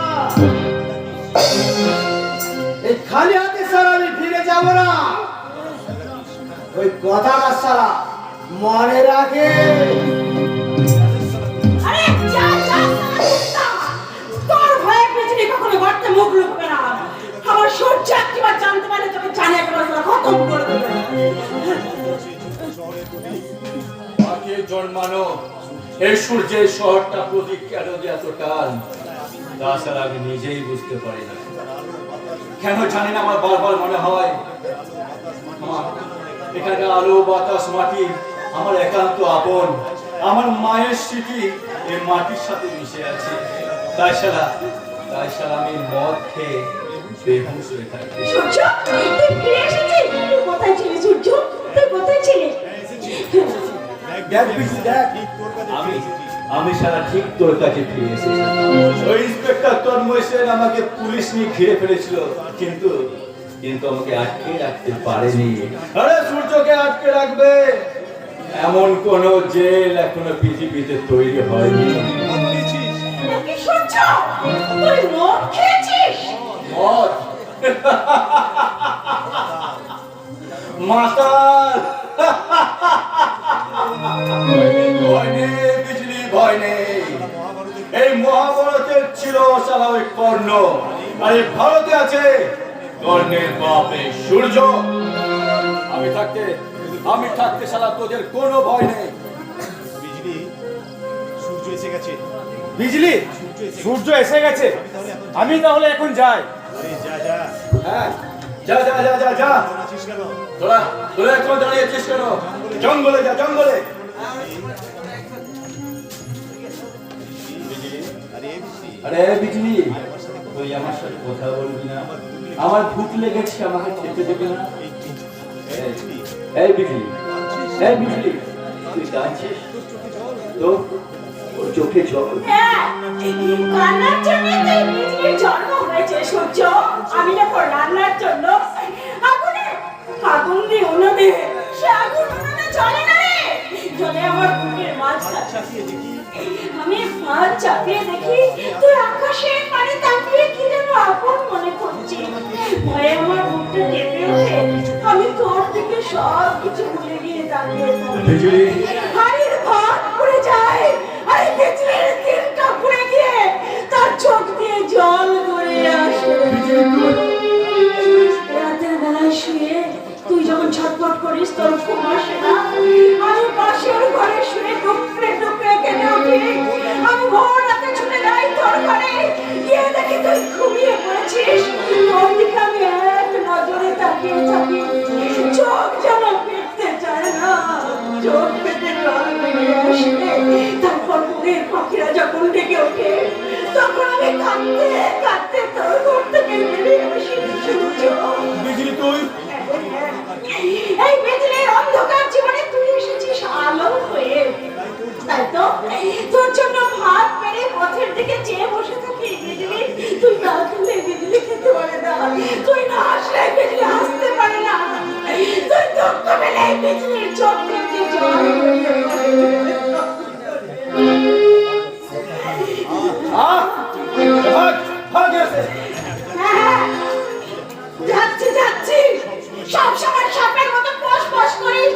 এই খালি হাতে সারা আমি ফিরে যাবো না, ওই কথাটা সারা মনে রাখে। আরে যা যা কুত্তা, তোর ভয়ে পৃথিবী কখনো গর্তে মুখ লুকবে না। আমার সূর্য একবার জানতে পারলে তোকে জানি একবার খতম করে দেবে। মাকে জন্মানো এই সূর্যের শহরটা প্রতীক কেন যে এত টান, তাছাড়া আমি নিজেই বুঝতে পারি না। কেন জানি না, আমার বারবার মনে হয় আমার এখানকার আলো বাতাস মাটি আমার একান্ত আপন, আমার মায়ের স্মৃতি এই মাটির সাথে মিশে আছে। তাই শালা আমি মদ খেয়ে বেহুশ হয়ে থাকি। সূর্য, তুই ফিরে এসেছিস? তুই কোথায় ছিলি সূর্য? তুই কোথায় ছিলি? দেখ বিজলি, দেখ, আমি সারা ঠিক তোর কাছে ফিরে এসেছি। ওই ইন্সপেক্টর তন্ময় সেন আমাকে পুলিশ নিয়ে ঘিরে ফেলেছিল, কিন্তু আমাকে আটকে রাখতে পারেনি। আরে সূর্যকে আটকে রাখবে এমন কোন জেল এখনো পৃথিবীতে তৈরি হয়নি। নাকি সূর্য, তুই মদ খেয়েছিস? মদ? মাতাল! ভয় নেই বিজলি, ভয় নেই। এই মহাভারতের ছিল সালা ওই কর্ণ, আর এই ভারতে আছে কর্ণের বাপে সূর্য। আমি থাকতে সালা তোদের কোনো ভয় নেই। বিজলি, সূর্য এসে গেছে। আমি তাহলে এখন যাই। হ্যাঁ, যা যা যা যা যা। তোরা এখন দাঁড়িয়েছিস কেন? জঙ্গলে যা, জঙ্গলে। আরে বিজলি, তুই আমার সাথে কথা বলবি না? আমার ভূত লেগেছে, আমাকে খেতে দেবে না। এই বিজলি, তুই কাঁদছিস তো? ওর চোখে জল। হ্যাঁ, কান্নার জন্য তুই বিজলির জন্ম হয়েছে সূর্য। আমি যখন রান্নার জন্য আগুন দিয়ে উনুনে, সে আগুন উনুনে জ্বলে না রে, জ্বলে আমার বুকের মাঝখানে। আমি মাছ চাপিয়ে দেখি তুই আকাশের পানে তাকিয়ে কি যেন আপন মনে করছিস। ভয়ে আমার বুকটা কেঁপে ওঠে। আমি তোর থেকে সব কিছু ভুলে গিয়ে দাঁড়িয়ে বিজলি, হাড়ির ভাত পুড়ে যায়। আরে বিজলির দিনটা পুড়ে গিয়ে তার চোখ দিয়ে জল গড়িয়ে আসে। রাতের বেলায় শুয়ে তুই যখন ছটফট করিস তোর ঘুম আসে না, আমি পাশের ঘরে শুয়ে টুকরে টুকরে কেঁদে উঠি। আমি ভোর রাতে ছুটে যাই তোর ঘরে, গিয়ে দেখি তুই ঘুমিয়ে পড়েছিস। তোর দিকে আমি এক নজরে তাকিয়ে থাকি, চোখ যেন ফিরতে চায় না, চোখ পেটে জল বেরিয়ে আসে। তারপর মনের পাখিরা যখন ডেকে ওঠে, তখন আমি কাঁদতে কাঁদতে তোর ঘর থেকে বেরিয়ে আসি। বিজলি তুই? এই বিজলির অন্ধকার জীবনে তুই এসেছিস আলো হয়ে। তাই তো তোর জন্য ভাত পেরে পথের দিকে চেয়ে বসে থাকি বিজলি। তুই না খেলে বিজলি খেতে পারে না, তুই না আসলে বিজলি আসতে পারে না। তুই দুঃখ পেলে বিজলির চোখ থেকে জল গড়িয়ে পড়ে। হ্যাঁ, যাচ্ছি। সব সময় সাপের মতো পোষ পোষ করিস।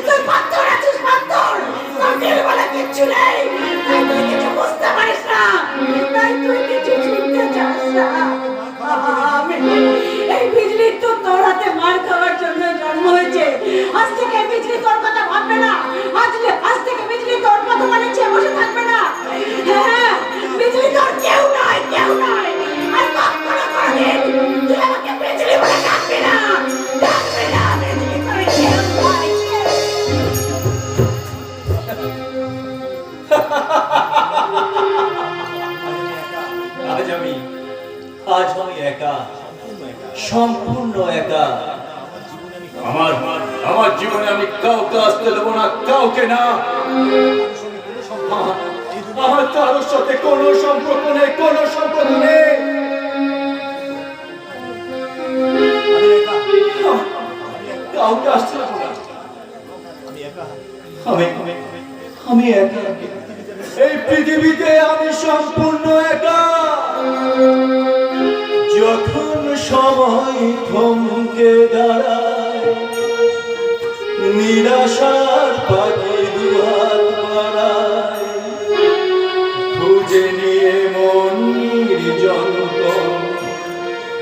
তুই পাথর আছিস, পাথর। তোর বলে কিচ্ছু নেই, তাই তুই কিছু বুঝতে পারিস না, তাই তুই কিছু শুনতে চাস না। এই বিজলি তো তোর হাতে মার খাওয়ার জন্য জন্ম হয়েছে। আজ থেকে বিজলি তোর কথা ভাববে না। আজ থেকে বিজলি তোর কথা মানে চেয়ে বসে থাকবে না। হ্যাঁ, বিজলি তোর কেউ নয়। আর কখনো কোনোদিন তুই আমাকে বিজলি বলে ডাকবি না। বিজলি তোর কেউ নয়। আজ আমি একা, সম্পূর্ণ একা। আমার জীবনে আমি কাউকে আসতে দেবো না, কাউকে না। আমার কারোর সাথে কোনো সম্পর্ক নেই। কাউকে আসতে দেবো না। আমি একা। এই পৃথিবীতে আমি সম্পূর্ণ একা। যখন সময় থমকে দাঁড়ায়, নিরাশার পাখি দুহাত বাড়ায়, খুঁজে নিয়ে মন নির্জন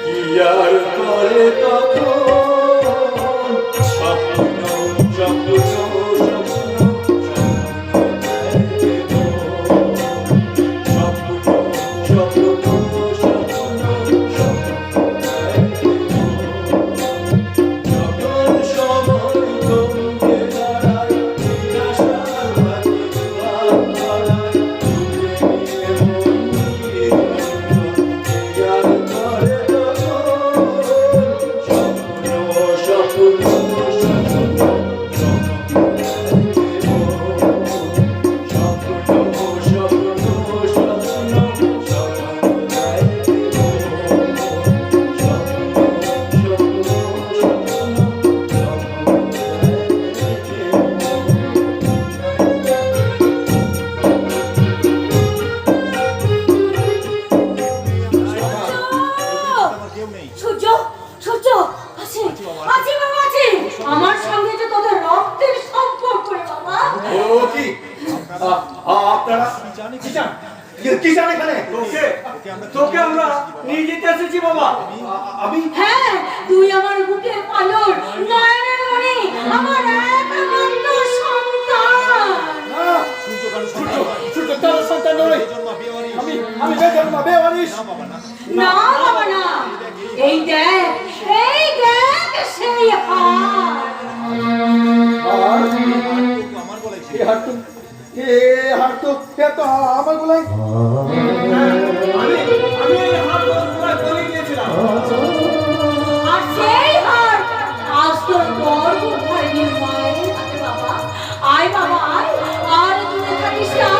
কি আর করে তখন স্বপ্ন আপনারা কি চান? কি চান এখানে? তোকে আমরা নিয়ে যেতে এসেছি বাবা। আমি হ্যাঁ, তুই আমার বুকে পালন, নয়নের মণি, আমার একমাত্র সন্তান। না, সূর্য তার সন্তান নয়। আমি বেজন্মা বেওয়ারিশ। না বাবা না, এই দেখ সেই হার। হার তো আমার গলায়। আমি এই হাত বলে দিয়েছিলাম। আর সেই হার আজ তোর গর্ব ভরিনীর মায়ের হাতে বাবা। আয় বাবা আয়, আর দূরে থাকিস না।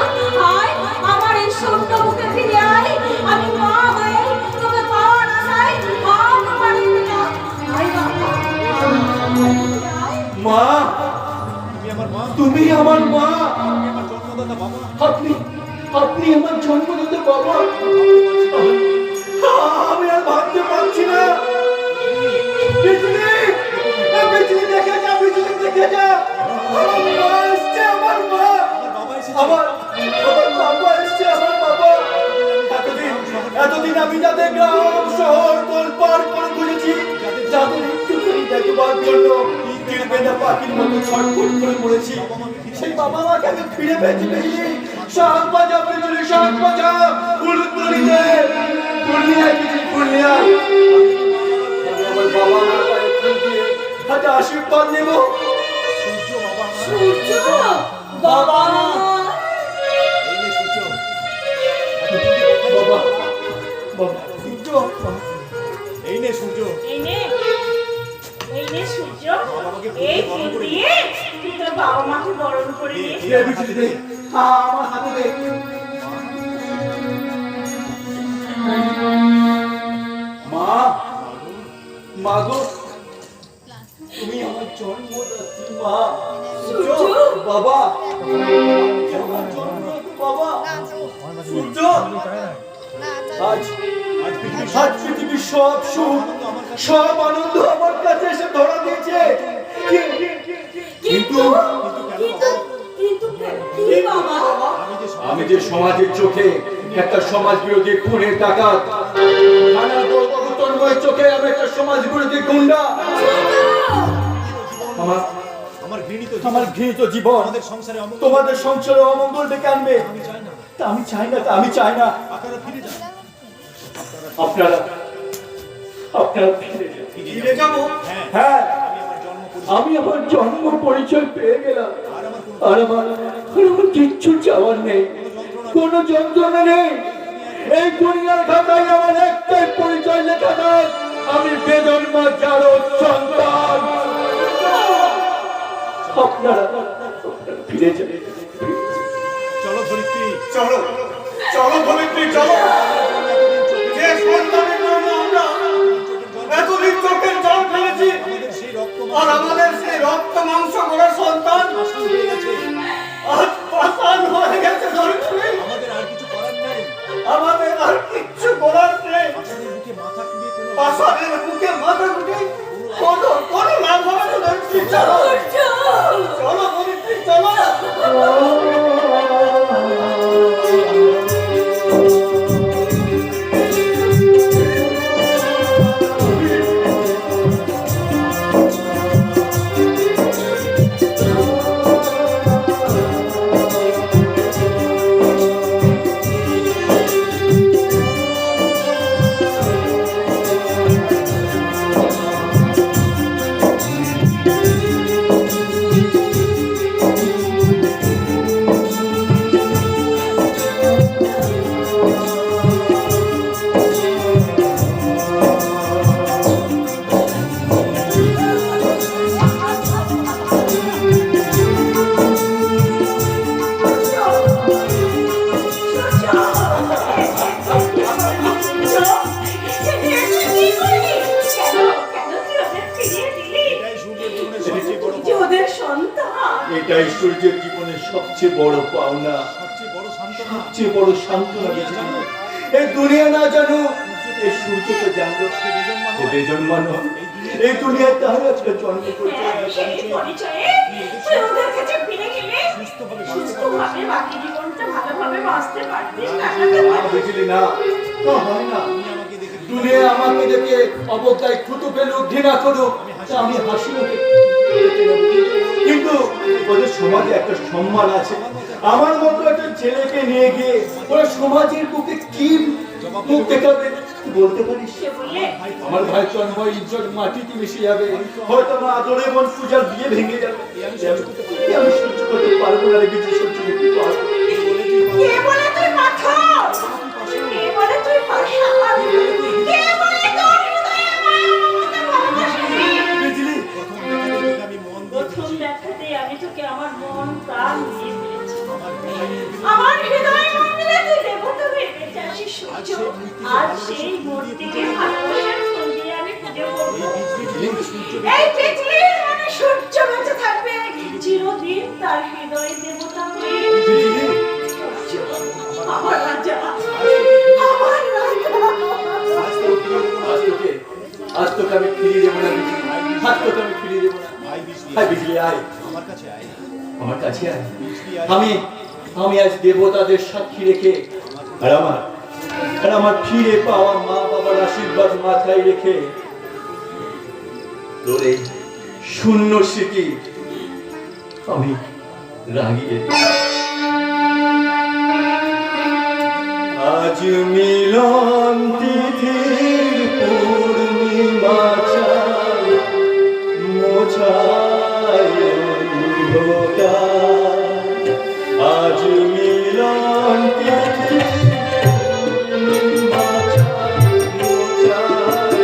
আয় আমার এই শূন্য বুকে ফিরে আয়। আমি মা হয়ে তোকে পাওয়ার আশায় হাত পাড়ি দিলাম। আয় বাবা আয়। মা, তুমি আমার মা। আপনি আমার জন্মদাতা বাবা। আমি আর ভাবতে পারছি না। বিজলি দেখে যা, বিজলি দেখে যা। আমার মা এসছে, আমার মা। আমার বাবা এসছে, আমার বাবা। এতদিন আমি যাদের গ্রাম শহর তোলপাড় করে খুঁজেছি, যাদের একটুখানি দেখবার জন্য তীরবেদা পাখির মতো ছটফট করে পড়েছি, সেই বাবা মাকে আমি ফিরে পেয়েছি। শাক বাজা বিজলি, শাক বাজা ফুলতলিতে, পুরনিয়া বিজলি পুরনিয়া। আমার বাবা মার পায়ে ফুল দিয়ে হাতে আশীর্বাদ নেব। সূর্য বাবা বাবা বাবা সূর্য, এই নে সূর্য, এই ফুল দিয়ে তুই তোর বাবা মাকে বরণ করে নে। বিজলি দে, আমার হাতে দে। মা গো, তুমি আমার জন্মদাত্রী মা। সূর্য বাবা, আমার জন্মদাত্রী বাবা। সূর্য, আজ পৃথিবীর সব সুখ, সব আনন্দ আমার কাছে এসে ধরা দিয়েছে। কিন্তু কি বাবা? আমি যে সমাজের চোখে একটা সমাজ বিরোধী খুনের ডাকাত, থানার তন্ময়ের চোখে আমি একটা সমাজ বিরোধী গুন্ডা। আমার ঘৃণিত জীবন তোমাদের সংসারে অমঙ্গল ডেকে আনবে। তা আমি চাই না। আপনারা ফিরে যাবো। হ্যাঁ, আমি আমার জন্ম পরিচয় পেয়ে গেলাম। আর আমার কিচ্ছু চাওয়ার নেই, কোনো যন্ত্রণা নেই। এই দুনিয়ার খাতায় আমার একটাই পরিচয় লেখা থাক, আমি বেজন্মা জারদ সন্তান। আপনারা ফিরে যান। চলো ধরিত্রী, চলো ধরিত্রী, চলো। যে সন্তানের জন্য আমরা এতদিন চোখের জল ফেলেছি, আর আমাদের সেই রক্ত মাংস করা সন্তান আজ পাষাণ হয়ে গেছে ধরিত্রী। আমাদের আর কিচ্ছু করার নেই। পাষাণের বুকে মাথা গুটে কোনো লাভ হবে না ধরিত্রী। চলো ধরিত্রী, চলো। এটাই সূর্যের জীবনের সবচেয়ে বড় পাওনা, সবচেয়ে বড় সান্ত্বনা। এই দুনিয়া না জানো, এই সূর্য তো জানলো বেজন্মা নয়। এই দুনিয়ায় তার আজকে জন্ম করেছে। সুস্থভাবে বাকি জীবনটা ভালোভাবে বাঁচতে পারতিস না বুঝলি না তো হয় না। দুনিয়া আমাকে দেখে অবজ্ঞায় থুতু ফেলুক, ঘৃণা করুক, তা আমি হাসি মুখে কিন্তু ওদের সমাজে একটা সম্মান আছে। আমার মতো একটা ছেলেকে নিয়ে গিয়ে ওরা সমাজের বুকে কি মুখ দেখাবে বলতে পারিস? আমার ভাই তন্ময় ইজ্জত মাটিতে মিশে যাবে, হয়তো আমার আদরে বোন পূজার বিয়ে ভেঙে যাবে। আমি সহ্য করতে পারবো না রে বিজয়, সহ্য করতে পারবো। কে বলে তুই পাথর? কে বলে তুই পাষাণ? কে বলে তোর হৃদয়ে মায়া মমতা ভালোবাসা নেই? প্রথম দেখাতেই আমি তোকে আমার মন প্রাণ দিয়ে ফেলেছি। আমার হৃদয় মন্দিরে তুই দেবতা হয়ে বেঁচে আসিস সূর্য। আর সেই মূর্তিকে ভালোবাসার ফুল দিয়ে আমি পুজো করবো। এই পৃথিবীর মনে সূর্য বেঁচে থাকবে চিরদিন তার হৃদয় দেবতা হয়ে। আমার রাজা, আমার রাজা। আজ তোকে আমি ফিরিয়ে দেবো না বিজলি, আজ তোকে আমি ফিরিয়ে দেবো না। আয় বিজলি, আয় আমার কাছে আয়। আমি আজ দেবতাদের সাক্ষী রেখে আর আমার ফিরে পাওয়া মা বাবার আশীর্বাদ মাথায় রেখে তোর এই শূন্য স্মৃতি আমি রাগিয়ে দিই। আজ মিলন তিথির পূর্ণিমা চাই মোছায় অন্ধকার। আজ মিলন তিথির পূর্ণিমা চাই মোছায়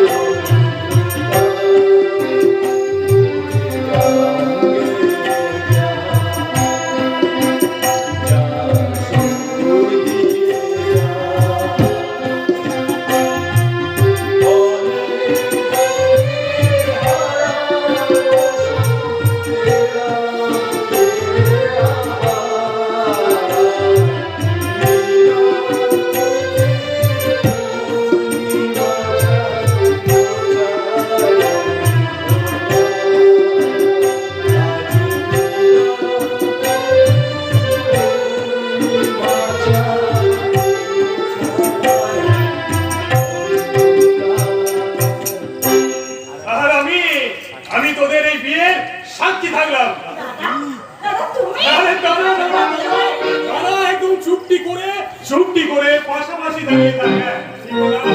আর আমি তোদের এই বিয়ের সাক্ষী থাকলাম। দাদা তুমি আরে দাদা, একদম চুপটি করে পাশাপাশি দাঁড়িয়ে থাকে। ঠিক বললাম?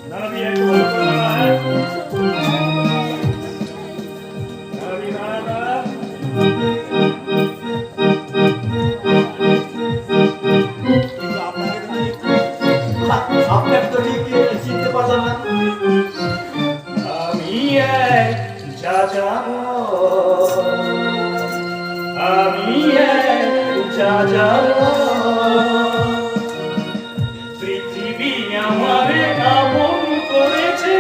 দাদা বিয়ে একটু ভালো করে দাঁড়া, হ্যাঁ? দাঁড়া। আপনাকে তো ঠিক চিনতে পারলাম না। আমি এক যাযাবর, আমি এক যাযাবর। পৃথিবী আমারে আপন করেছে,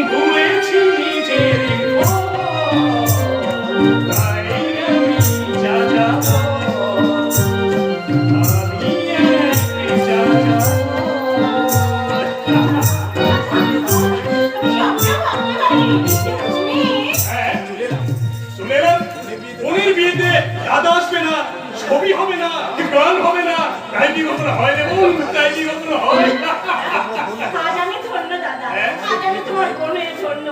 ভুলেছি নিজের ঘর। তাই আমি যাযাবর, আমি এক যাযাবর। উনির বিয়েতে দাদা আসবে না, ছবি হবে না, গান হবে না, তাই কি কখনো হয় রে বোন? তাই কি কখনো হয়? আজ আমি ধন্য দাদা, আজ আমি তোমার বোনের ধন্য।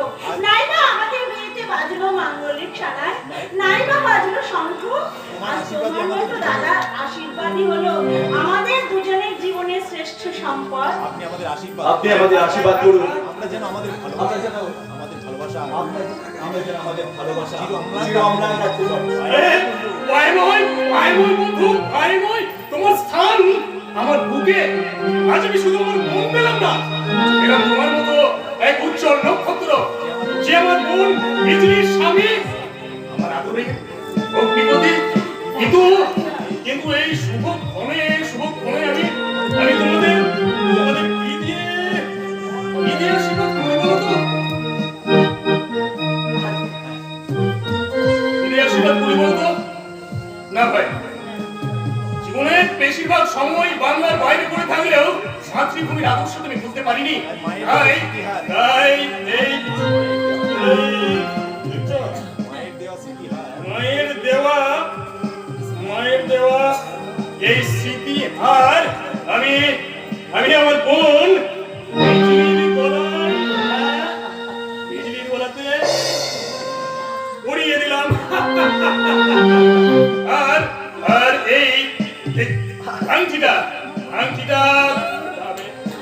নাই বা আমাদের বিয়েতে বাজলো মাঙ্গলিক সানাই, নাই বা বাজলো শঙ্খ। আজ তোমার মতো দাদার আশীর্বাদই হলো আমাদের দুজনের জীবনের শ্রেষ্ঠ সম্পদ। আপনি আমাদের আশীর্বাদ করুন। আমরা যেন আমাদের ভালোবাসা চির অম্লান রাখতে পারি। তোমার স্থান আমার বুকে। আজ আমি শুধু আমার বোন পেলাম না, এরকম তোমার মতো এক উজ্জ্বল নক্ষত্র, যে আমার বোন বিজলির স্বামী, আমার আদরিক অগ্নিপতি। কিন্তু এই শুভ ক্ষণে আমি তোমাদের কি দিয়ে আশীর্বাদ করে বলো তো? না ভাই, জীবনের বেশিরভাগ সময় বাংলার বাইরে পড়ে থাকলেও মাতৃভূমির আদর্শ তুমি বুঝতে পারিনি। মায়ের আর আমি আমি আমার বোন বিজলির গলায়, বিজলির গলাতে উড়িয়ে দিলাম। আর আর এই আংটিটা আংটিটা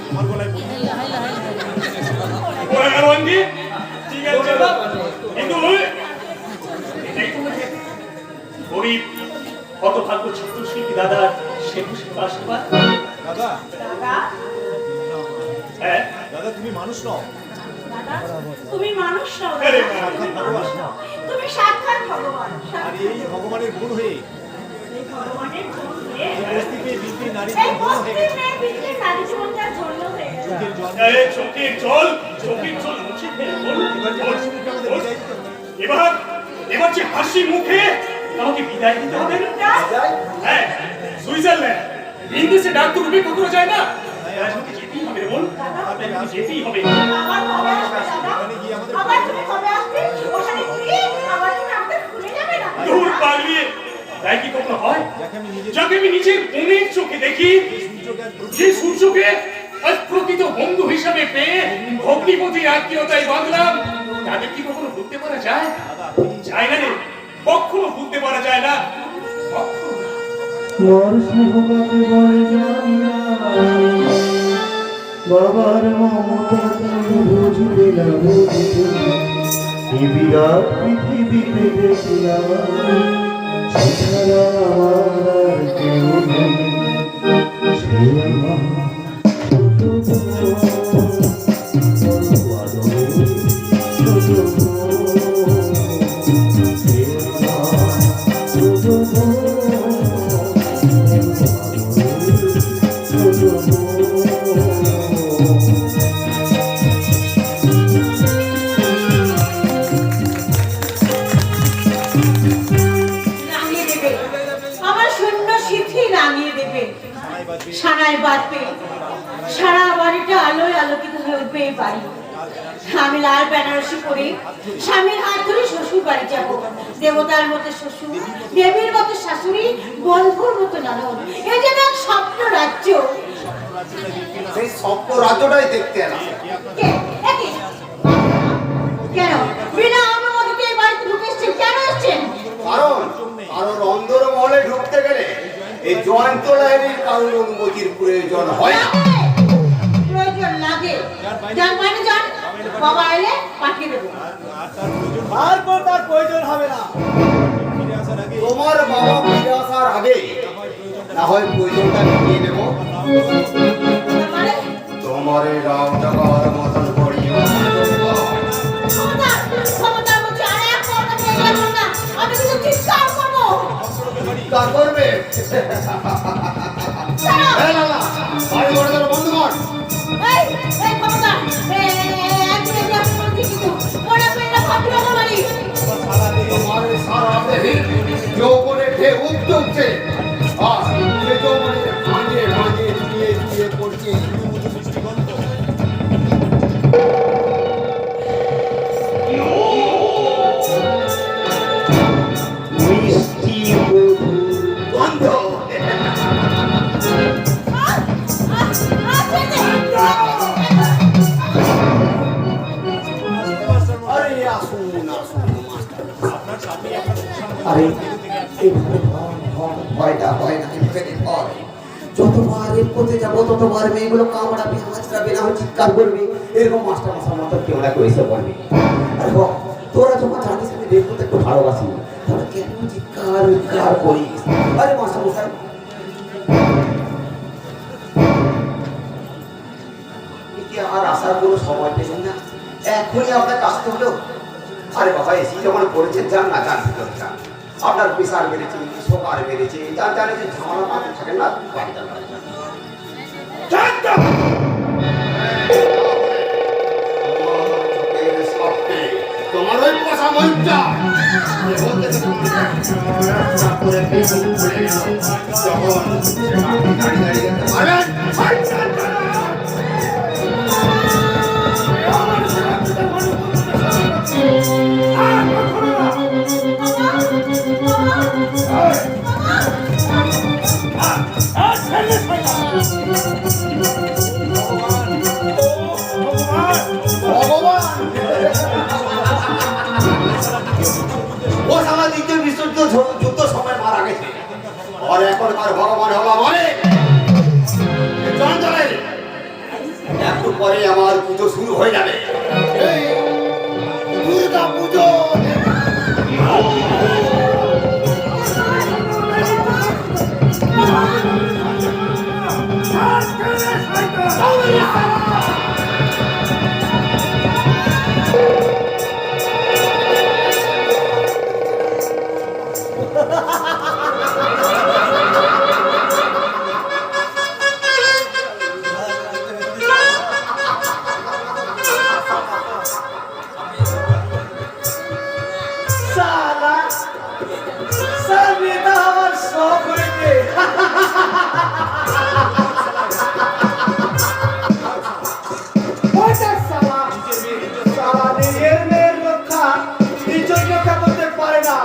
আমার গলায় আংটি ঠিক আছে, কিন্তু গরিব হতভাগ্য ছাত্র শিল্পী দাদা শেখু শেখু আশীর্বাদ। দাদা দাদা হ্যাঁ দাদা তুমি মানুষ নও, দাদা তুমি মানুষ নও আরে দাদা। সাক্ষাৎ ভগবান। তুমি সাক্ষাৎ ভগবান। আর এই ভগবানের গুণ হয়ে এই ভগবানের গুণ হয়ে এই বস্তিতে বিদ্যে নারী এই জীবন ধন্য হয়ে গেছে। বস্তিতে বিদ্যের নারী জীবনটা ধন্য হয়ে গেছে। চোখের জল এই চোখের জল মুছে ফেলে বল, এবার যে বল, হাসি মুখে আমাদের বল। বিদায় দিতে হবে। এবার এবার যে হাসি মুখে আমাকে বিদায় দিতে হবে। হ্যাঁ সুইজারল্যান্ড ইংলিশে ডাক তো রূপে কখনো যায় না, আমাকে যেতেই হবে রে বোন, আমাকে যেতেই হবে। আবার কবে আসবে দাদা? ওখানে গিয়ে আমাদের আবার তুমি কবে আসবে? ওখানে গিয়ে আবার তুমি আমাদের ভুলে যাবে না? দূর পাগলি, তাই কি কখনো হয়? যাকে আমি নিজের যাকে আমি নিজের বোনের চোখে দেখি, সূর্যকে যে সূর্যকে আজ প্রকৃত বন্ধু হিসাবে পেয়ে অগ্নিপতির আত্মীয়তায় বাঁধলাম, তাদের কি কখনো ভুলতে পারা যায়? যায় না রে, কখনো ভুলতে পারা যায় না, কখনো না। মোর স্নেহকে বলে জানি না, বাবার মমতা তুমি বুঝবে না, বুঝবে না। এই বিরাট পৃথিবীতে দেখলাম, সেখানে আমার আর কেউ নেই। সে আমার ছোট বোন, ছোট বোন, সে আমার ছোট বোন। রাঙিয়ে দেবে আমার শূন্য সিথি, রাঙিয়ে দেবে সানায় বাজবে, সারা বাড়িটা আলোয় আলোকিত হয়ে উঠবে এই বাড়ি। আমি লাল বেনারসি পরে স্বামীর হাত ধরে শ্বশুর বাড়ি যাব, দেবতার মতো শ্বশুর, দেবীর মতো শাশুড়ি, বন্ধুর মতো ননদ। এই যেন এক স্বপ্ন রাজ্য। সেই স্বপ্ন রাজ্যটাই দেখতে এলাম। কেন বিনা অনুমতিতে এই বাড়িতে ঢুকে এসছেন? কেন এসছেন? কারণ কারোর অন্দর মহলে ঢুকতে গেলে এই জয়ন্ত লাহিড়ীর কারোর অনুমতির প্রয়োজন হয় না। প্রয়োজন লাগে, যান বাইরে যান, বাবা এলে পাঠিয়ে দেবো। তারপর তার প্রয়োজন হবে না। ফিরে আসার আগে তোমার বাবা ফিরে আসার আগে না হয় প্রয়োজনটা মিটিয়ে নেব। মানে তোমার এই রাম টাকার মতন করিও ক্ষমতা, ক্ষমতা বলছে, আর এক কথা বলতে পারবো না। আমি কিন্তু চিৎকার করবো। কার করবে? ছাড়ো। এই লালা, বাড়ি ঘরে তোর বন্ধ কর। এই, এই ক্ষমতা, একদিন আমি বলছি কিন্তু ওরা পেয়ে ভাবি বাবা বাড়ি। তোমার এই সারা দেহে যৌবনের ঢেউ উঠতে উঠছে, আর সে যৌবনের ভাঁজে ভাঁজে চুয়ে চুয়ে পড়ছে। মিষ্টি মধুর গন্ধ। আরে আসুন আসুন মাস্টার। আরে এইভাবে ভয়টা হয় না, এমনি ভয়। যতবার এর পথে যাবো ততবার মেয়েগুলো কামড়াবে, হাঁচড়াবে, না হয় চিৎকার করবে। এরকম মাস্টার মশার মতো কেউ না কেউ এসে বলবে। আরে তোরা যখন জানিস আমি দেখতে একটু ভালোবাসি, তাহলে কেন চিৎকার করিস? আরে মাস্টার মশাই, এটি আর আসার কোনো সময় পেলেন না, এখনই আপনাকে আসতে হলো। আরে বাবা, এসি যখন পড়েছেন, যান না, যান ভিতরে যান। আপনার প্রেশার বেড়েছে, সুগার বেড়েছে, যার জানে যে ঝামেলা পাতে থাকেন না, বাড়ি যান, বাড়ি যান। তোমার ওই পোষা মনটা আর ছেলে আমার ভগবান হলো অনেক। চঞ্চলের একটু পরে আমার পুজো শুরু হয়ে যাবে। এই দুর্গা পুজো। সালা সাবিতা আমার সব হয়েছে। ওইটা সালা সালা নিজের মেয়ের রক্ষা নিজের রক্ষা করতে পারে না,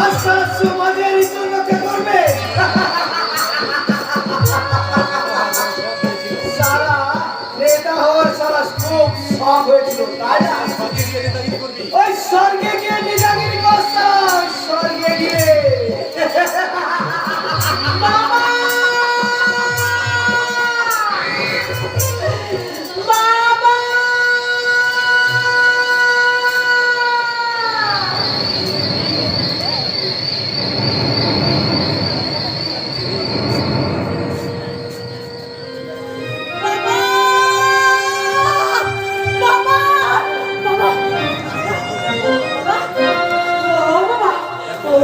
আর সারা সমাজের নিজের রক্ষা করবে। সারা নেতা হওয়ার সারা খুব শখ হয়েছিল, তাই না? ওই স্বর্গে গিয়ে নিজাগিরি করতাম, স্বর্গে গিয়ে। বাবা! বাবা!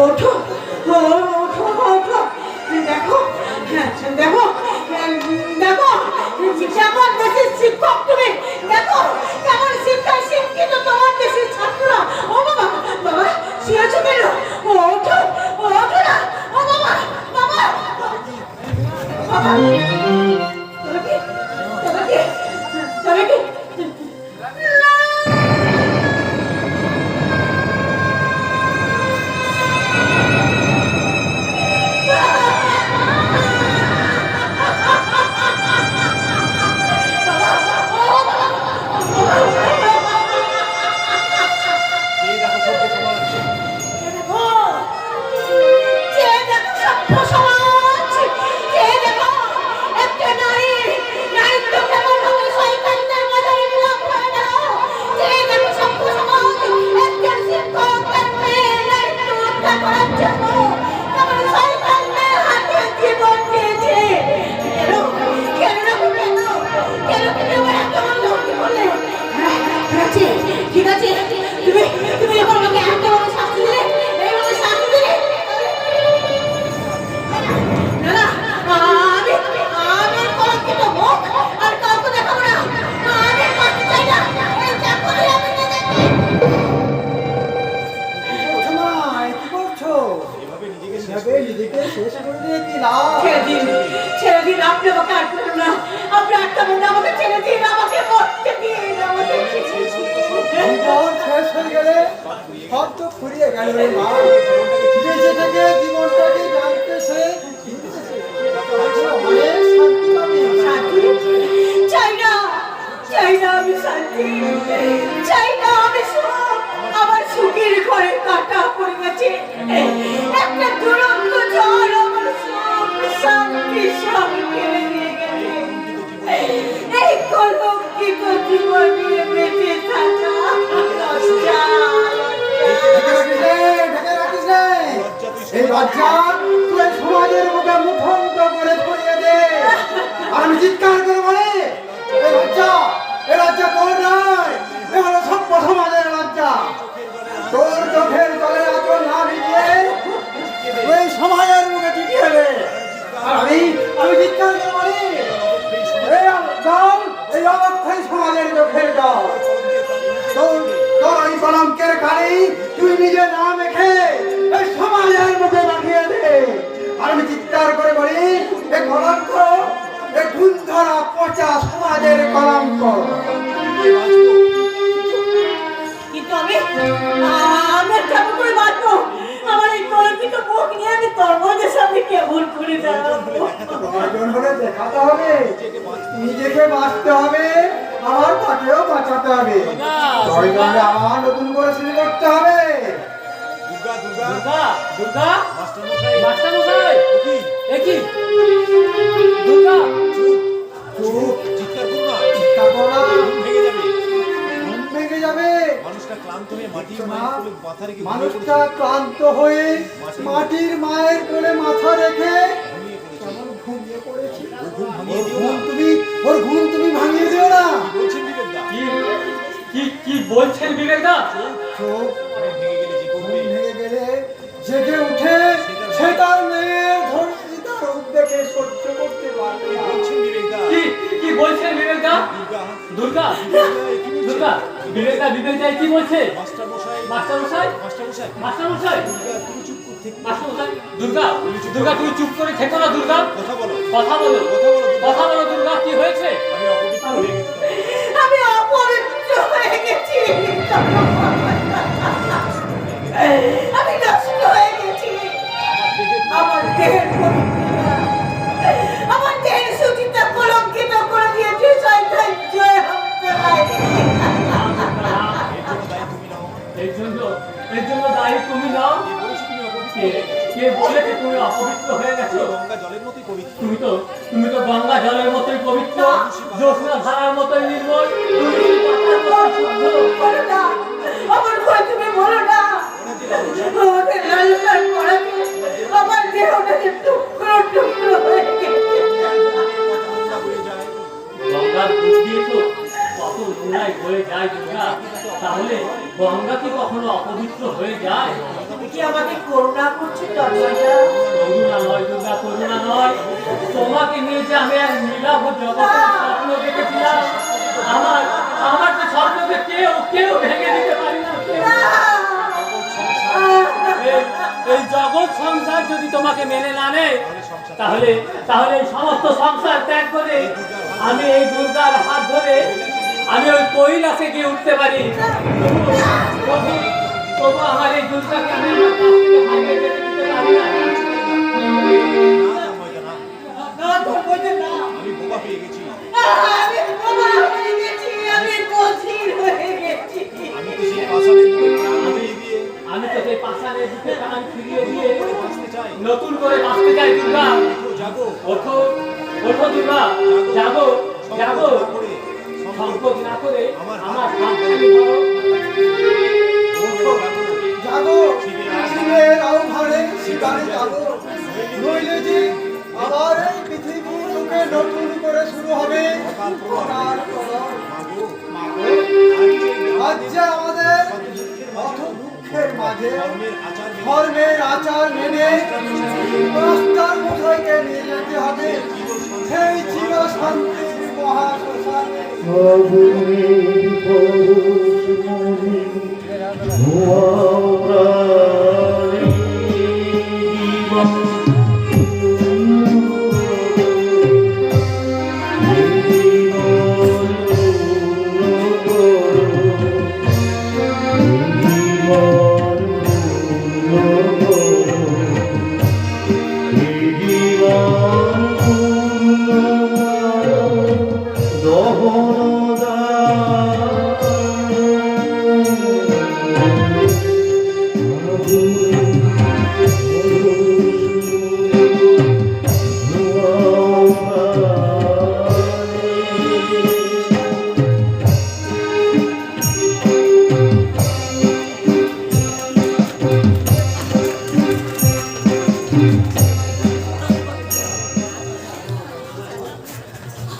ওঠো, ওঠো, ওঠো। দেখো, দেখো, দেখো, কেমন দেশের শিক্ষক তুমি, দেখো কেমন শিক্ষায় শিক্ষিত তোমার দেশের ছাত্ররা। ও বাবা, বাবা শুয়েছো কেন? ওঠো, ওঠো না, ও বাবা, বাবা, বাবা। তবে কি, তবে কি, তবে কি? ঠিক আছে, তুমি তুমি এখন আমাকে এত বড় শাস্তি দিলে, এইভাবে শাস্তি দিলে। না না, আমি আমি কলঙ্কিত মুখ আর কাউকে দেখাবো না। আমি করতে চাই না, এই যা করে আমি না দেখি। কি করছো? এভাবে নিজেকে শেষ করে দিয়ে কি লাভ? ছেড়ে দিন, আপনি আমাকে আটকাবেন না, আপনি আটকাবেন না, আমাকে ছেড়ে দিন, আমাকে মরতে দিন, আমাকে জীবন শেষ হয়ে গেলে সব তো ফুরিয়ে গেল রে মা। বেঁচে থেকে জীবনটাকে জানতে সে অনেক শান্তি পাবে। শান্তি চাই না, চাই না আমি শান্তি, চাই না আমি সুখ। আমার সুখের ঘরে কাটা পড়ে গেছে, একটা দুরন্ত ঝড় আমার সুখ শান্তি সব কেড়ে নিয়ে গেছে। এই কলঙ্কিত জীবন নিয়ে বেঁচে থাকা লজ্জা, এই লজ্জা তুই সমাজের মুখে মুখন্ত করে ধরিয়ে দে। আর আমি চিৎকার করে বলে, এই লজ্জা তোর নয়, এ হলো সভ্য সমাজের লজ্জা। তোর চোখের জলে আচল না ভিজিয়ে তুই সমাজের মুখে চিঠিয়ে দে। আর আমি চিৎকার করে বলি, এই অবক্ষয় সমাজের চোখের জল। তোর এই কলঙ্কের কালি তুই নিজে না মেখে এই সমাজের মুখে মাখিয়ে দে। আর আমি চিৎকার করে বলি, এ কলঙ্ক, এ ধরা পচা সমাজের কলঙ্ক। কিন্তু আমি কেমন করে বাঁচবো? আমার এই কলঙ্কিত মুখ নিয়ে আমি তোমাদের সামনে কেমন করে দাঁড়াবো? প্রয়োজন হলে দেখাতে হবে, নিজেকে বাঁচতে হবে, আমার তাকেও বাঁচাতে হবে। প্রয়োজনে আবার নতুন করে শুরু করতে হবে। দুর্গা দুর্গা দুর্গা মাস্টার মশাই এ কি দুর্গা চিৎকার করো না, চিৎকার করো না। ঘুম ভেঙে যাবে। ঘুম ভেঙে যাবে। মানুষটা ক্লান্ত হয়ে মাটির মায়ের কোলে মাথা রেখে ঘুমিয়ে মানুষটা ক্লান্ত হয়ে মাটির মায়ের কোলে মাথা রেখে কেমন ঘুমিয়ে পড়েছে। ঘুম ভাঙিয়ে দিও না। ওর ঘুম তুমি ভাঙিয়ে দিও না। বলছেন বিবেকদা, কি কি কি বলছেন বিবেকদা? চোখ ঘুম ভেঙে গেলে যে ঘুম করবে ভেঙে গেলে জেগে উঠে সে তার মেয়ের ধর্ষিতা রূপ দেখে সহ্য করতে পারবে না। বলছেন বিবেকদা, কি কি বলছেন বিবেকদা? দুর্গা দুর্গা দুর্গা বিবেকদা বিবেকদা কি বলছে? মাস্টার মশাই, মাস্টার মশাই মাস্টার মশাই, মাস্টার মশাই দুর্গা তুমি চুপ করে থেকে মাস্টার মশাই দুর্গা দুর্গা তুমি চুপ করে থেকো না দুর্গা, কথা বলো, কথা বলো কথা বলো দুর্গা, কি হয়েছে? আমি অপবিত্র হয়ে গেছি। আমি অপবিত্র হয়ে গেছি, আমি নষ্ট হয়ে গেছি। আমার দেহের পবিত্রতা, আমার দেহের সুচিতা কলঙ্কিত করে দিয়েছে শয়তান জয় হতে পারে। এর জন্য দায়ী তুমি নাও। কে বলেছে তুমি অপবিত্র? কে বলেছে তুমি অপবিত্র হয়ে গেছো? গঙ্গা জলের মতোই পবিত্র। তুমি তো গঙ্গা জলের মতোই পবিত্র, জ্যোৎস্না ধারার মতোই নির্মল, তুলসী পাতার মতোই শুদ্ধ। বলো না, আমার ভয় তুমি বলো না। আমাকে লালন করাতে আমার দেহটা যে টুকরো টুকরো হয়ে গেছে। গঙ্গার দুধ দিয়ে তো কত নোংরাই হয়ে যায় দুর্গা, তাহলে গঙ্গা কি কখনো অপবিত্র হয়ে যায়? তুমি কি আমাকে করুণা করছো জন্মটা? করুণা নয় দুর্গা, করুণা নয়, তোমাকে নিয়ে যে আমি এক নীলাভ জগতের স্বপ্ন দেখেছিলাম, আমার তো স্বপ্নকে কেউ ভেঙে দিতে পারি না। এই জগৎ সংসার যদি তোমাকে মেনে না নেয়, তাহলে এই সমস্ত সংসার ত্যাগ করে আমি এই দুর্গার হাত ধরে আমি ওই কৈলাসে গিয়ে উঠতে পারি। তবু আমার এই দুর্গাকে আমি আমার কাছ থেকে ভাঙিয়ে যেতে দিতে পারি না। না, ধর্মটা না। আমি বোবা হয়ে গেছি। আমি বোবা হয়ে গেছি, আমি বধির হয়ে গেছি। আমি তো সেই পাষাণের বুকে প্রাণ ফিরিয়ে দিয়ে আমি তো সেই পাষাণের বুকে প্রাণ ফিরিয়ে দিয়ে বাঁচতে চাই। নতুন করে বাঁচতে চাই দুর্গা। ওঠো, জাগো, ওঠো ওঠো দুর্গা, জাগো জাগো, সংকোচ না করে, সংকোচ না করে আমার আমার হাতখানি ধরো। ওঠো, জাগো, ফিরে আস। ফিরে আও ঘরে, শিকারে যাবো। নইলে যে আবার এই পৃথিবীর বুকে নতুন করে শুরু হবে অকাল কলহ। মাগো, আজ যে আমাদের অথ দুঃখের মাঝে ধর্মের আচার মেনে ধর্মের আচার মেনে রাস্তার মশাইকে নিয়ে যেতে হবে সেই চির শান্তির মহাশ্মশানে।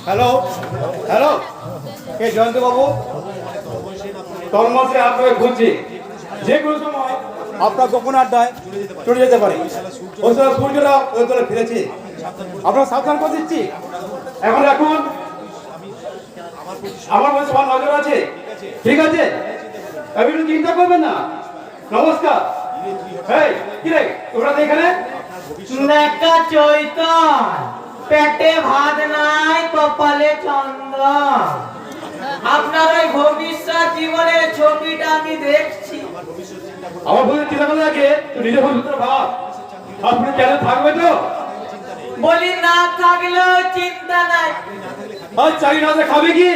হ্যালো হ্যালো, কে জয়ন্ত বাবু? তন্ময় আপনাকে খুঁজছি। যে কোনো সময় আপনার গোপন আড্ডায় চলে যেতে পারে। ওই সময় সূর্যরা ওই তলে ফিরেছে, আপনার সাবধান করে দিচ্ছি। এখন আমার মধ্যে সবার নজর আছে, ঠিক আছে? আপনি একটু চিন্তা করবেন না। নমস্কার। এই কি রে, তোমরা তো এখানে? নেকা চৈতন, পেটে ভাত নাই, কপালে চন্দন। আপনার ওই ভবিষ্যৎ জীবনের ছবিটা আমি দেখছি। আমার ভবিষ্যৎ চিন্তা করে রাখে, তুই নিজের ভবিষ্যৎ ভাব। আপনি কেন থাকবে তো? বলি না থাকলেও চিন্তা নাই। আর চাকরি না খাবে কি?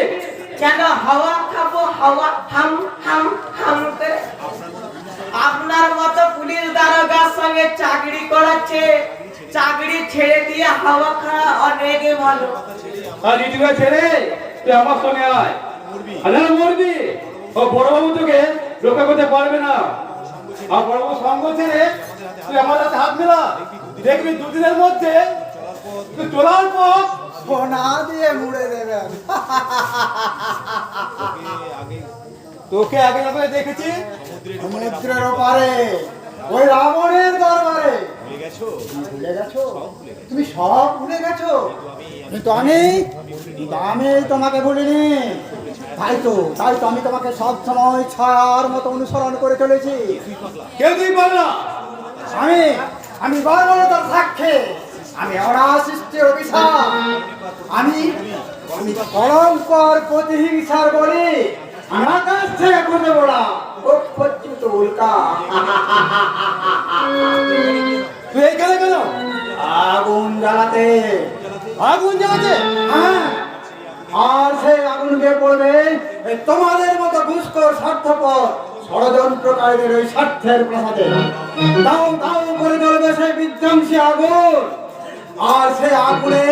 কেন হাওয়া খাবো, হাওয়া হাম হাম হাম করে। আপনার মতো পুলিশ দারোগার সঙ্গে চাকরি করাচ্ছে, চাকরি ছেড়ে দিয়ে হাওয়া খাওয়া অনেক ভালো। আর রিটুকে ছেড়ে তুই আমার সঙ্গে আয়। আর না মরবি, ও বড়বাবু তোকে রক্ষা করতে পারবে না। আর বড়বাবু সঙ্গ ছেড়ে তুই আমার হাতে হাত মেলা, দেখবি দুদিনের মধ্যে তুই চলার পথ সোনা দিয়ে মুড়ে দেবেন। তোকে আগে যখন দেখেছি সমুদ্রের ওপারে ওই রাবণের দরবারে ভুলে গেছো? তুমি সব ভুলে গেছো? কিন্তু আমি তোমাকে ভুলিনি। তাই তো আমি তোমাকে সব সময় ছায়ার মতো অনুসরণ করে চলেছি। কেউ তুই বল না। আমি বর্বরতার সাক্ষী, আমি অনাসৃষ্টির অভিশাপ, আমি কলঙ্কর প্রতিহিংসার বলি, আমি আকাশ থেকে খুঁজে বলা পচ্যুত উল্কা। তুই এখানে কেন? আগুন জ্বালাতে। আগুন জ্বালাতে? হ্যাঁ, আর সেই আগুনকে পড়বে এই তোমাদের মতো ঘুষখোর স্বার্থপর ষড়যন্ত্রকারীদের ওই স্বার্থের প্রসাদে। দাও দাও করে জ্বলবে সেই বিধ্বংসী আগুন, আর সেই আগুনে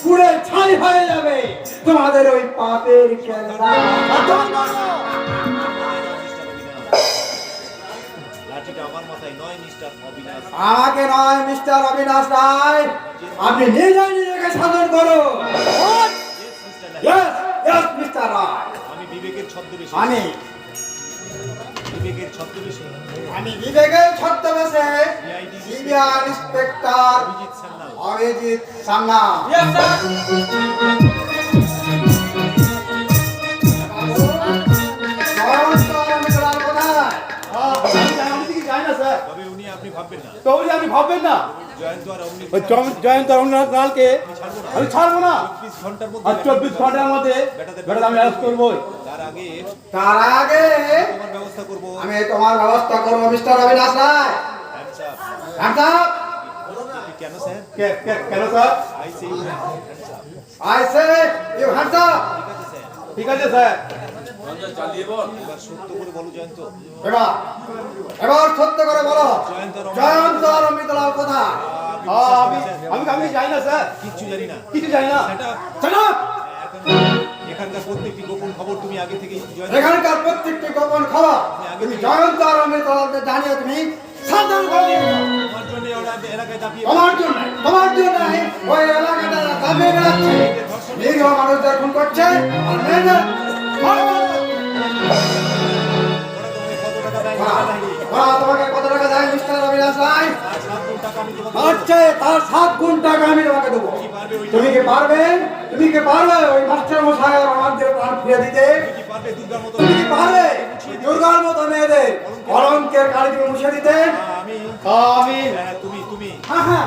পুড়ে ছাই হয়ে যাবে তোমাদের ওই পাপের কেল্লা। আমাকে নয় মিস্টার অবিনাশ রায়, আপনি নিজেই নিজেকে শাসন করুন। Yes, yes, মিস্টার রায়। আমি বিবেকের ছদ্মবেশে সিবিআই ইন্সপেক্টর অভিজিৎ সান্না। তবে উনি আপনি ভাববেন না, আপনি ভাববেন না জয়ন্ত আর অমনি জয়ন্ত অরুণালকে আমি ছাড়বো না। 24 ঘন্টার আর মধ্যে 24 ঘন্টার মধ্যে বেটা আমি অ্যারেস্ট করবো। তার আগে তোমার ব্যবস্থা করবো মিস্টার অবিনাশ রায়। কেন স্যার? কেন sir? I say you hands up. ঠিক আছে স্যার। এবার সত্য করে বলো জয়ন্ত, এবার সত্য করে বলো জয়ন্ত আর অমৃতলাল কোথায়? আমি জানি না স্যার, কিচ্ছু জানি না। কিছু জানি না। এখানকার প্রত্যেকটি গোপন খবর তুমি আগে থেকে এখানকার প্রত্যেকটি গোপন খবর তুমি জয়ন্ত আর অমৃতলালকে জানিয়ে তুমি সাবধান করে দিও। তোমার জন্য ওরা এলাকায় দাপিয়ে তোমার জন্য ওই এলাকাটা দাবিয়ে বেড়াচ্ছে, নিরীহ মানুষদের খুন করছে আর মেয়েদের তোমাকে কত টাকা দেয় মিস্টার অবিনাশ রায়? তার 7 গুণ টাকা আমি তোমাকে দেবো। তুমি কি পারবে ওই মাস্টার মশাই আর আমাদের প্রাণ ফিরে দিতে? তুমি কি পারবে দুর্গার মতো মেয়েদের কলঙ্কের কালি মুছে দিতে?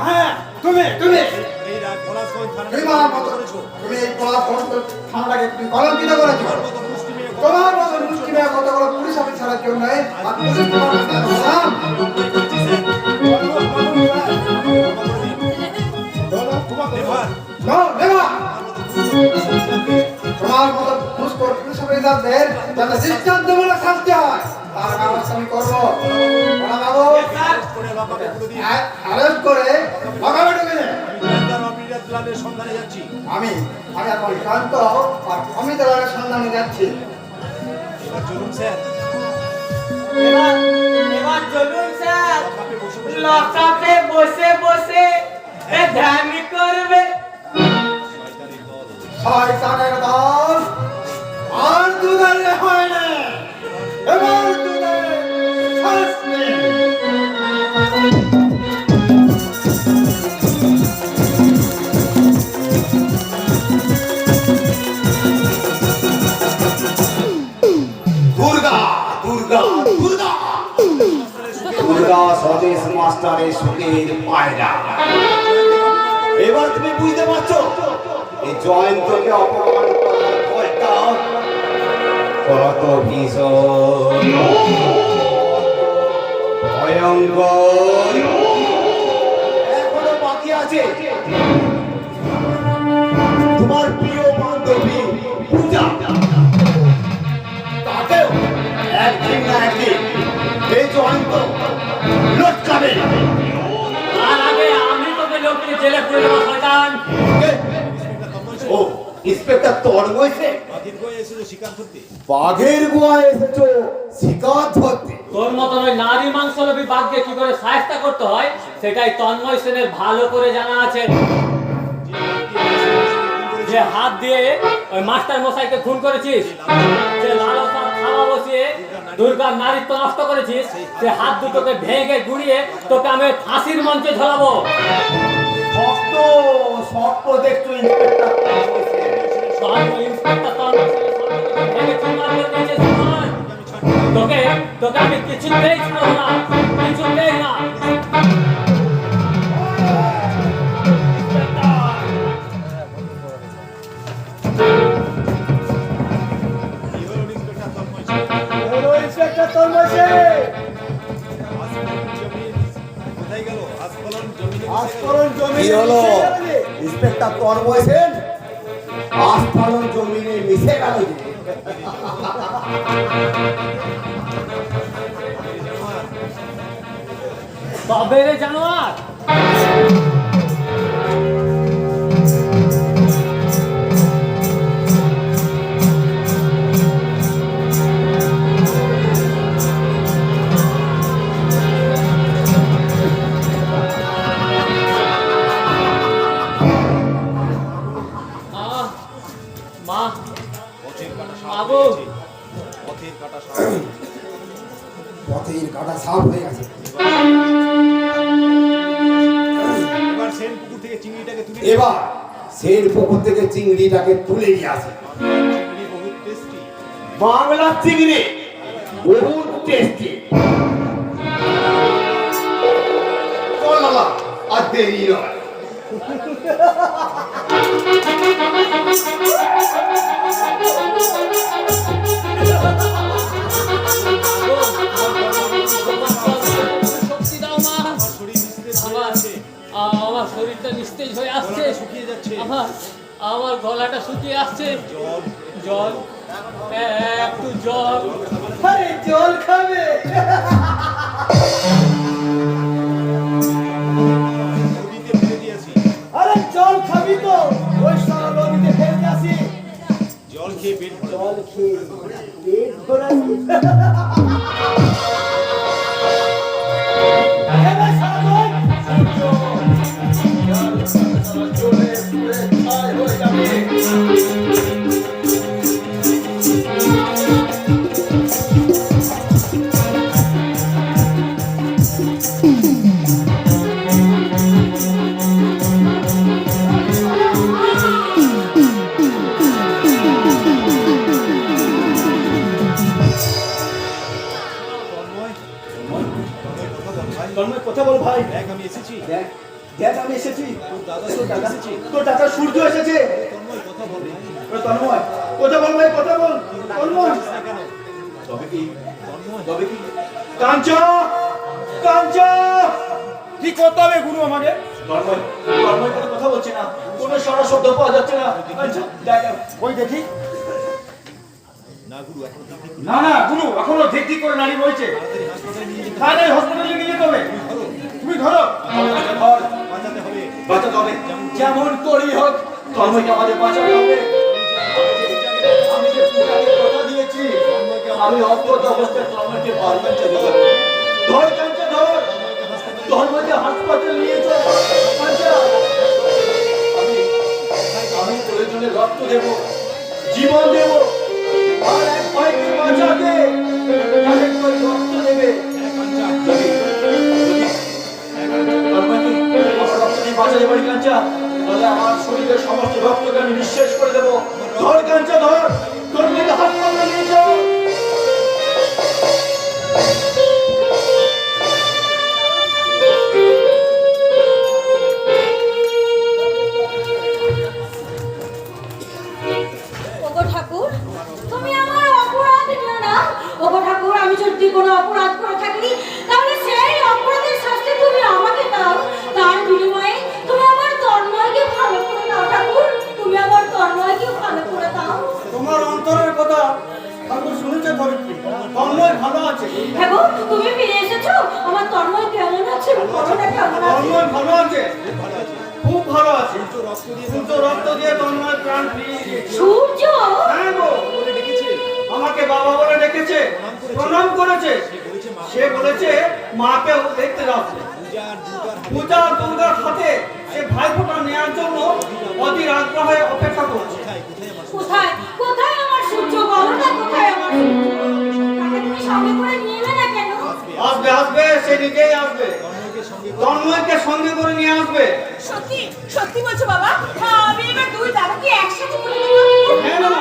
হ্যাঁ তুমি এই পলাশগঞ্জ থানাটাকে তুমি কলঙ্কিত করেছো। তোমার মতো মুষ্টি মেয়ে কতগুলো পুলিশ অফিসারের জন্য তোমার মতো ঘুষখোর পুলিশ অফিসারদের যাতে দৃষ্টান্তমূলক শাস্তি হয় তার ব্যবস্থা আমি করবো। অ্যারেস্ট করে বাগানে ঢুকে দেয়। সন্ধানে যাচ্ছি। আমি এখন শান্ত আর অমিতলালের সন্ধানে যাচ্ছি। এবার চলুন স্যার। এবার চলুন স্যার, লকআপে বসে বসে ধ্যান করবে। শয়তানের দল আর দুধারে হয় না, এবার দুধারে শাস্তি। দুর্গা স্বদেশ মাস্টারের সুখের পায়রা। এবার তুমি বুঝতে পারছো এই জয়ন্তকে অপমান করার ফলটা কত ভীষণ ভয়ঙ্কর। এখনো বাকি আছে তোমার প্রিয় বান্ধবী পূজা, তাকেও একদিন না একদিন এই জয়ন্ত লটকাবে। তার আগে আমি তোকে লটকে জেলে পুরে দেবো শয়তান। ও ইন্সপেক্টর তন্ময় সেন, বাঘের গোয়ে এসেছো শিকার করতে? বাঘের গোয়ায় এসেছো শিকার ধরতে? তোর মতন ওই নারী মাংস লোভী বাঘকে কি করে সাহায্য করতে হয় সেটাই তন্ময় সেনের ভালো করে জানা আছে। যে হাত দিয়ে ওই মাস্টার মশাইকে খুন করেছিস, যে লালসার খাওয়া বসিয়ে দুর্গার নারীত্ব নষ্ট করেছিস, সে হাত দুটোকে ভেঙে গুড়িয়ে তোকে আমি ফাঁসির মঞ্চে ঝোলাবো। শক্ত শক্ত দেখছো ইন্সপেক্টর তন্ময় সেন। ইন্সপেক্টর তন্ময় সেনের সম্পর্কে ভেঙে চুরমার করে দিয়েছিস আমার। তোকে তোকে আমি কিছুতেই ছাড়বো না, কিছুতেই না। কি হলো inspector Tanmoy Sen? Hello inspector Tanmoy Sen. জমিন কোথায় গেল? আস্ফলন জমিনে আস্ফলন জমিনে মিশে গেল যে। ইন্সপেক্টর তন্ময় সেন, আস্ফলন জমিনে মিশে গেল যে। তবে রে জানোয়ার, মা পথের কাটা সাপ বাবু। হয়ে গেছে। পথের কাটা সাপ হয়ে গেছে। পথের কাটা সাফ হয়ে গেছে। এবার সেন পুকুর থেকে চিংড়িটাকে তুলে এবার সেন পুকুর থেকে চিংড়িটাকে তুলে নিয়ে আসে। চিংড়ি বহুত টেস্টি। বাংলার চিংড়ি বহুত টেস্টি। চল বাবা, আর দেরি নয়। শক্তি দাও মা। শরীর নিস্তেজ হয়ে যাচ্ছে। আমার শরীরটা নিস্তেজ হয়ে আসছে, গলাটা শুকিয়ে যাচ্ছে। আমার গলাটা শুকিয়ে আসছে। জল জল, একটু জল। আরে জল খাবে? নদীতে ফেলে দিয়েছি। আরে জল খাবি তো? ওই সারা নদীতে ফেলতে আসি। জল খেয়ে পেট ভরে। জল খেয়ে পেট ভরাবি? এবার সারা নয়। চলে পুরে ছাই হয়ে যাবে। তন্ময়, তন্ময় কথা বল ভাই। তন্ময় কথা বল ভাই। দেখ আমি এসেছি। দেখ দেখ আমি এসেছি। তোর দাদা তোর দাদা এসেছি। তোর দাদা সূর্য এসেছে। তন্ময় কথা বল ভাই। ওরে তন্ময় কথা বল ভাই, কথা বল তন্ময়। আসিস না কেন? তবে কি তন্ময় তবে কি কাঞ্চা কাঞ্চা কি করতে হবে গুরু আমাদের? তন্ময় তন্ময় কোনো কথা বলছে না, কোনো সারা শব্দ পাওয়া যাচ্ছে না। কাঞ্চা দেখ ওই দেখি। না গুরু এখনো ঠিক ঠিক না না গুরু, এখনো ঠিক ঠিক করে নারী বলছে। তাড়াতাড়ি হাসপাতালে নিয়ে যেতে হবে। তাহলে হসপিটালে নিয়ে যেতে হবে। ধরো, তুমি ধরো। ধর বাঁচাতে হবে। বাঁচাতে হবে, যেমন করি হোক তন্ময়কে আমাদের বাঁচাতে হবে। আমি যে পূজাকে কথা দিয়েছি, আমি অজ্ঞত অবস্থায় তন্ময়কে বারবার চাই। ধর কাঞ্চা ধর, তন্ময়কে হাসপাতালে নিয়ে চল কাঞ্চা। আমি প্রয়োজনে রক্ত দেব, জীবন দেব, আর এক ভাইকে বাঁচাতে আরেক ভাই রক্ত দেবে। তন্ময়কে আমার রক্ত দিয়ে বাঁচাতে পারি কাঞ্চা, তাহলে আমার শরীরের সমস্ত রক্তকে আমি নিঃশেষ করে দেবো। ধর কাঞ্চা ধর, তন্ময়কে হাসপাতালে নিয়ে যাও। ওগো ঠাকুর, তুমি আমার অপরাধ নিও না। ওগো ঠাকুর, বড়টা কেমন আছে? তন্ময় ভালো আছে, খুব ভালো আছে। রক্ত দিয়ে সূর্য রক্ত দিয়ে তন্ময় প্রাণ ফিরিয়ে দিয়েছে। সূর্য? হ্যাঁ গো, বলে ডেকেছে, আমাকে বাবা বলে ডেকেছে, প্রণাম করেছে। বলেছে মা সে বলেছে মাকেও দেখতে যাচ্ছে। পূজা আর দুর্গার হাতে পূজা দুর্গার হাতে সে ভাইফোঁটা নেওয়ার জন্য অধীর আগ্রহে অপেক্ষা করছে। কোথায় কোথায় আমার সূর্য? বলো না কোথায় আমার সূর্য? তাকে তুমি সঙ্গে করে নিয়ে এলে না কেন? আসবে আসবে, সে নিজেই আসবে, তন্ময়কে সঙ্গে করে নিয়ে আসবে। সত্যি সত্যি বলছো বাবা? হ্যাঁ, আমি এবার দুই দাদাকে একসাথে করে নিলাম। হ্যাঁ না,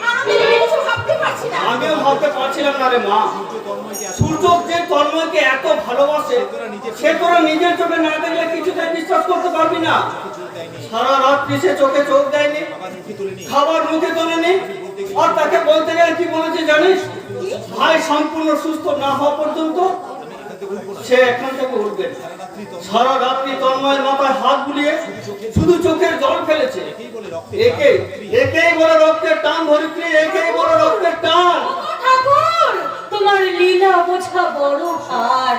আনন্দে কিছু ভাবতে পারছি না। আমিও ভাবতে পারছিলাম না রে মা। সূর্য যে তন্ময়কে এত ভালোবাসে, সে তোরা নিজের চোখে না দেখলে কিছুতেই বিশ্বাস করতে পারবি না। সারা রাত্রি সে চোখে চোখ দেয়নি, খাবার মুখে তোলেনি, আর তাকে বলতে গেলে কি বলেছে জানিস? ভাই সম্পূর্ণ সুস্থ না হওয়া পর্যন্ত সে এখান থেকে উঠবে। সারা রাত্রি তন্ময়ের মাথায় হাত বুলিয়ে শুধু চোখের জল ফেলেছে। একেই বলে রক্তের টান ধরিত্রী, একেই বলে রক্তের টান। ওগো ঠাকুর, তোমার লীলা বোঝা বড় ভার।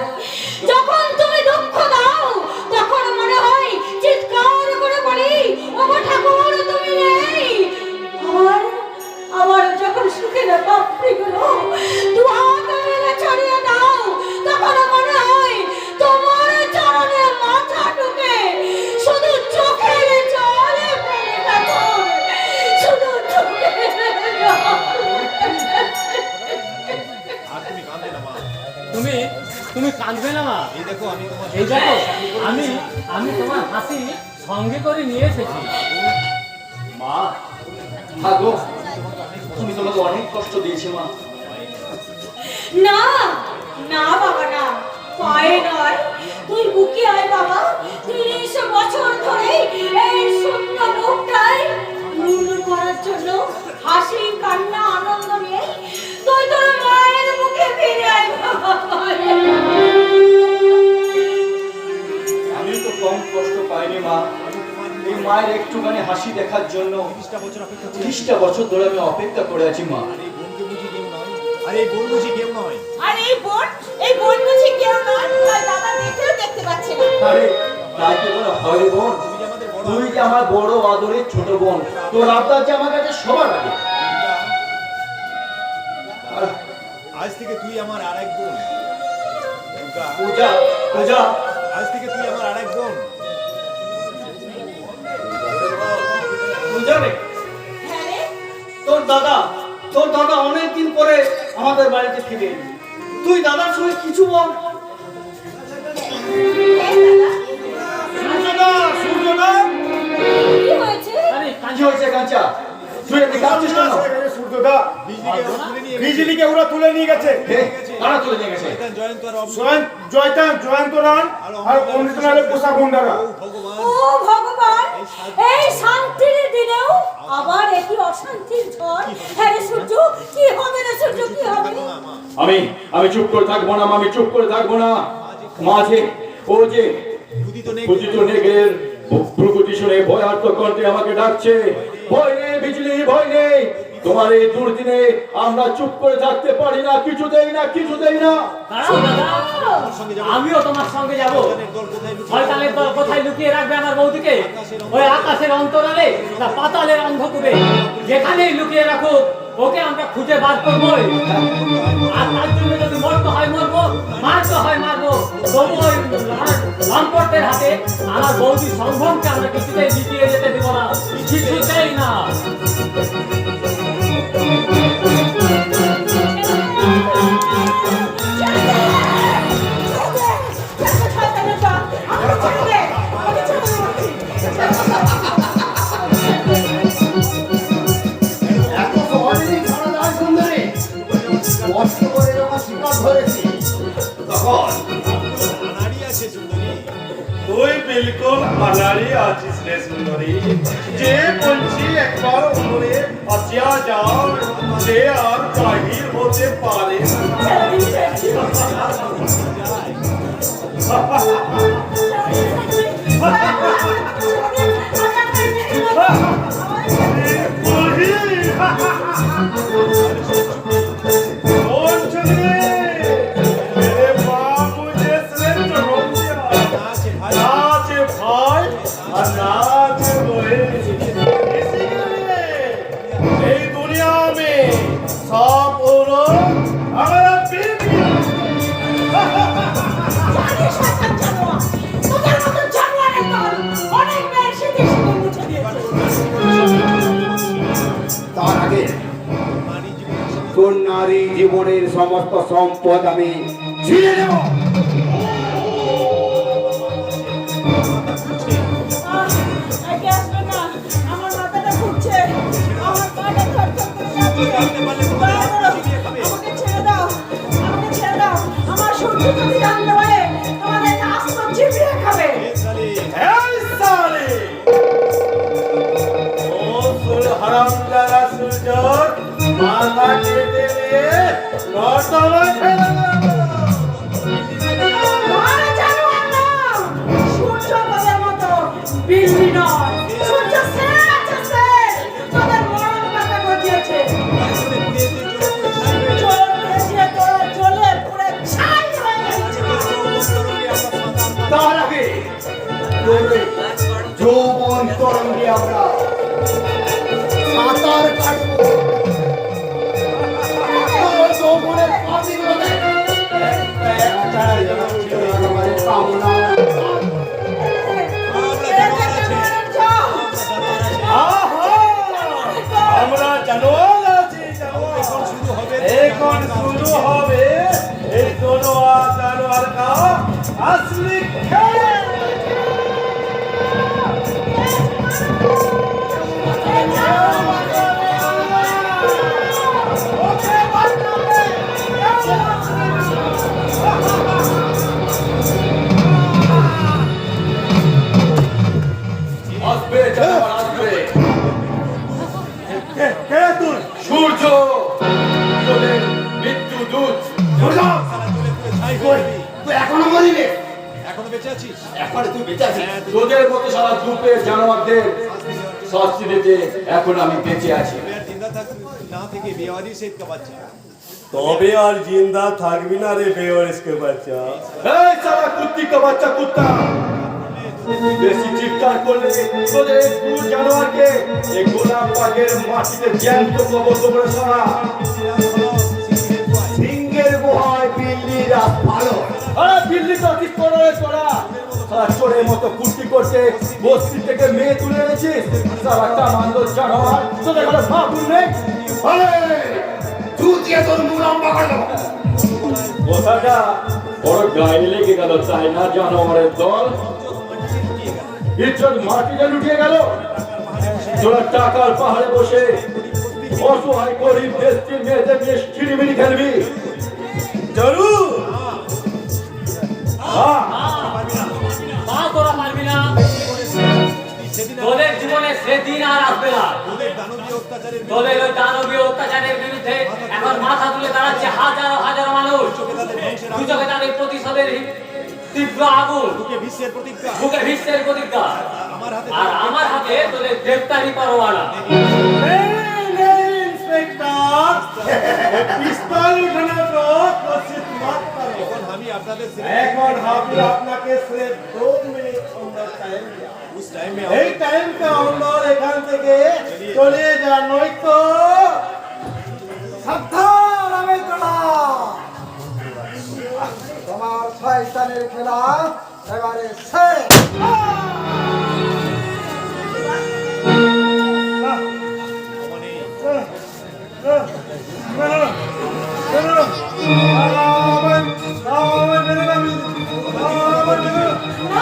যখন তুমি দুঃখ দাও তখন মনে হয় চিৎকার করে বলি, ওগো ঠাকুর তুমি নেই। আবার যখন সুখের পাপড়িগুলো দু হাত মেলে ছড়িয়ে দাও তখন মনে হয় তোমার চরণে মাথা ঢুকে শুধু চোখের জলে ফেলে ঠাকুর, শুধু চোখের জল। আর তুমি কাঁদবে না মা। তুমি কাঁদবে না মা। এই দেখো আমি তোমার এই দেখো, আমি তোমার হাসি সঙ্গে করে নিয়ে এসেছি। মা, ভাগো, তুমি তোমাকে অনেক কষ্ট দিয়েছি মা। না না বাবা না, পায়ে নয়, তুই বুকে আয় বাবা। 30 বছর ধরে এই শূন্য মুখটাই পূর্ণ করার জন্য হাসি কান্না আনন্দ নিয়ে তুই তোর মায়ের মুখে ফিরে আয় বাবা। আমি তো কম কষ্ট পাইনি মা। এই মায়ের একটুখানি হাসি দেখার জন্য 30টা বছর অপেক্ষা করে 30টা বছর ধরে আমি অপেক্ষা করে আছি মা। আর এই বোনকে বুঝি কেউ নয়, আর এই বোন বুঝি কেউ নয়। আর এই বোন বুঝি কেউ নয়? আর দাদা দেখলেও দেখতে পাচ্ছে না। আরে তাই তো বলে হয় রে বোন, তুমি যে আমাদের বড় তুই যে আমার বড় আদরের ছোট বোন, তোর আবদার যে আমার কাছে সবার আগে। আর আজ থেকে তুই আমার আরেক বোন দুর্গা। পূজা পূজা, আজ থেকে তুই আমার আরেক বোন। পূজা রে, হ্যাঁ রে, তোর দাদা অনেকদিন পরে আমাদের বাড়িতে ফিরে এলি। তুই দাদার সঙ্গে কিছু বল। হ্যাঁ দাদা। সূর্যদা, কি হয়েছে? আরে কি হয়েছে কাঞ্চা? তুই এদিকে কাঁদছিস কেন? সূর্যদা, বিজলিকে ওরা তুলে নিয়ে গেছে। বিজলিকে ওরা তুলে নিয়ে গেছে। হে, কারা তুলে নিয়ে গেছে? শয়তান জয়ন্ত আর অমৃত। জয়ন্তরান আর অমৃতলালের পোষা গুন্ডারা। ও ভগবান, ও ভগবান, এই শান্তির দিনেও আবার একই অশান্তির ঝড়। হ্যাঁ রে সূর্য, কি হবে রে সূর্য, কি হবে? আমি চুপ করে থাকবো না মা, আমি চুপ করে থাকবো না। মাঝে ও যে ক্ষুদিত নেই। পতিত নেগের প্রকৃতি শুনে ভয়ার্থ কণ্ঠে আমাকে ডাকছে, ভয় নেই বিজলি, ভয় নেই। তোমার এই দুর্দিনে আমরা চুপ করে থাকতে পারি না, কিছুতেই না, কিছুতেই না। দাঁড়াও দাদা, আমিও তোমার সঙ্গে যাব। শয়তানের দল কোথায় লুকিয়ে শয়তানের দল কোথায় লুকিয়ে রাখবে আমার বৌদিকে? ওই আকাশের অন্তরালে না পাতালের অন্ধকূপে, যেখানেই লুকিয়ে রাখুক ওকে আমরা খুঁজে বার করবোই। আর তার জন্য যদি মরতে হয় মরবো, মারতে হয় মারবো, তবু ওই লম্পটের হাতে আমার বৌদি সম্ভবকে আমরা কিছুতেই জিতিয়ে যেতে দেবো না, কিছুতেই না। এত সহজেই ছাড়া যায় সুন্দরী? কষ্ট করে আমার শিকার ধরেছি। তখন নারী আছে সুন্দরী। তুই বিলকুল আনাড়ি আছিস রে সুন্দরী। যে বলছি একবার উমরে আসিয়া যাও, সে আর বাহির হতে পারে না। বলছি রে, মেরে বাপ মুঝে से चढ़ो दिया। नाच मोहे इसी के लिए এই दुनिया में सब औरत हमारा बीवी জানিস শয়তান জানোয়ার, তোদের মতো জানোয়ারের দল অনেক মেয়ের সাথে সাথে মুছে দিয়েছে। তার আগে তোর নারী জীবনের সমস্ত সম্পদ আমি ছিঁড়ে নেব। আগে আসবে না, আমার মাথাটা ঘুরছে, আমার পাটা থরথর করে কাঁপছে। দয়া করো, আমাকে ছেড়ে দাও, আমাকে ছেড়ে দাও। আমার সূর্য যদি জানতে পারে তোমাদের আস্ত চিবিয়ে খাবে। এই সালে ও সুর হারামজাদা সূর্যর মাথা কেটে দিয়ে নর্দমা ফেলে দেবো। আরে জানোয়ার না, সূর্য তোদের মতো বিল্লি নয়। সূর্য শের আছে শের, তোদের মরণ কথা ঘটিয়েছে। চলে তোরা চলে পুরে ছাই হয়ে গেছে। তার আগে তোর যৌবন তরঙ্গে আমরা সাঁতার কাটবো। তোর যৌবনের পাখিগুলোকে একটা একটা আমার কামনা আহা! আমরা জানোয়ার আছি, জানোয়ার। এখন শুরু হবে এই জানোয়ার কা আসলি খেলা। আসবে জানোয়ার আসবে। কে তুই? সূর্য তোদের মৃত্যু দূত। সূর্য তুই এখনো মরিনি, এখনো বেঁচে আছিস? এখন তুই বেঁচে আছিস। তোদের মতো সারা গ্রুপের জানোয়ারদের শাস্তি দিতে এখন আমি বেঁচে আছি। তবে আর জিন্দা থাকবি না থেকে বিয়েবাড়ি সেট কাবাচ্ছে। তবে আর জিন্দা থাকবি না রে বেওয়ারিসকে বাচ্চা। এই সারা কুত্তি কা বাচ্চা কুত্তা, বেশি চিৎকার করলে তোদের দু জানোয়ারকে এই গোলাপ বাগের মাটিতে জ্যান্ত কবর করে সরা। সিংহের গুহায় বিল্লির ভালো। আরে বিল্লি তো কি করে তোরা? সারা চোরের মতো কুর্তি করতে বস্তি থেকে মেয়ে তুলে এনেছিস। সারা কামান্ডো জানোয়ার, তোদের কোনো ভাবুন নেই। তুই দিয়ে তোর মুখ লম্বা করে দেবো। কথাটা বড় গায়ে লেগে গেল তাই না জানোয়ারের দল? ইজ্জত মাটিতে লুটিয়ে গেল। তোরা টাকার পাহাড়ে বসে অসহায় গরিব দেশটির মেয়েদের নিয়ে ছিড়িমিড়ি খেলবি। জরুর মা তোরা পারবি না। তোদের জীবনে সেদিন আর আসবে না। তোদের ওই দানবীয় অত্যাচারের বিরুদ্ধে এখন মাথা তুলে দাঁড়াচ্ছে হাজারো হাজারো মানুষ। দু চোখে তাদের প্রতিশোধের তীব্র আগুন, বুকে ভীষ্মের প্রতিজ্ঞা। আর আমার হাতে তোদের গ্রেফতারি পরোয়ানা। इंस्पेक्टर पिस्तौल उठाने को कोशिश मत करो। এখন আমি আপনাকে सिर्फ 2 মিনিট সময় টাইম দিই। उस टाइम में এই টাইম কা অন্দর এখান থেকে চলে যা, নয়তো সাবধান আমি চলা। তোমার শয়তানের খেলা এবারে শেষ।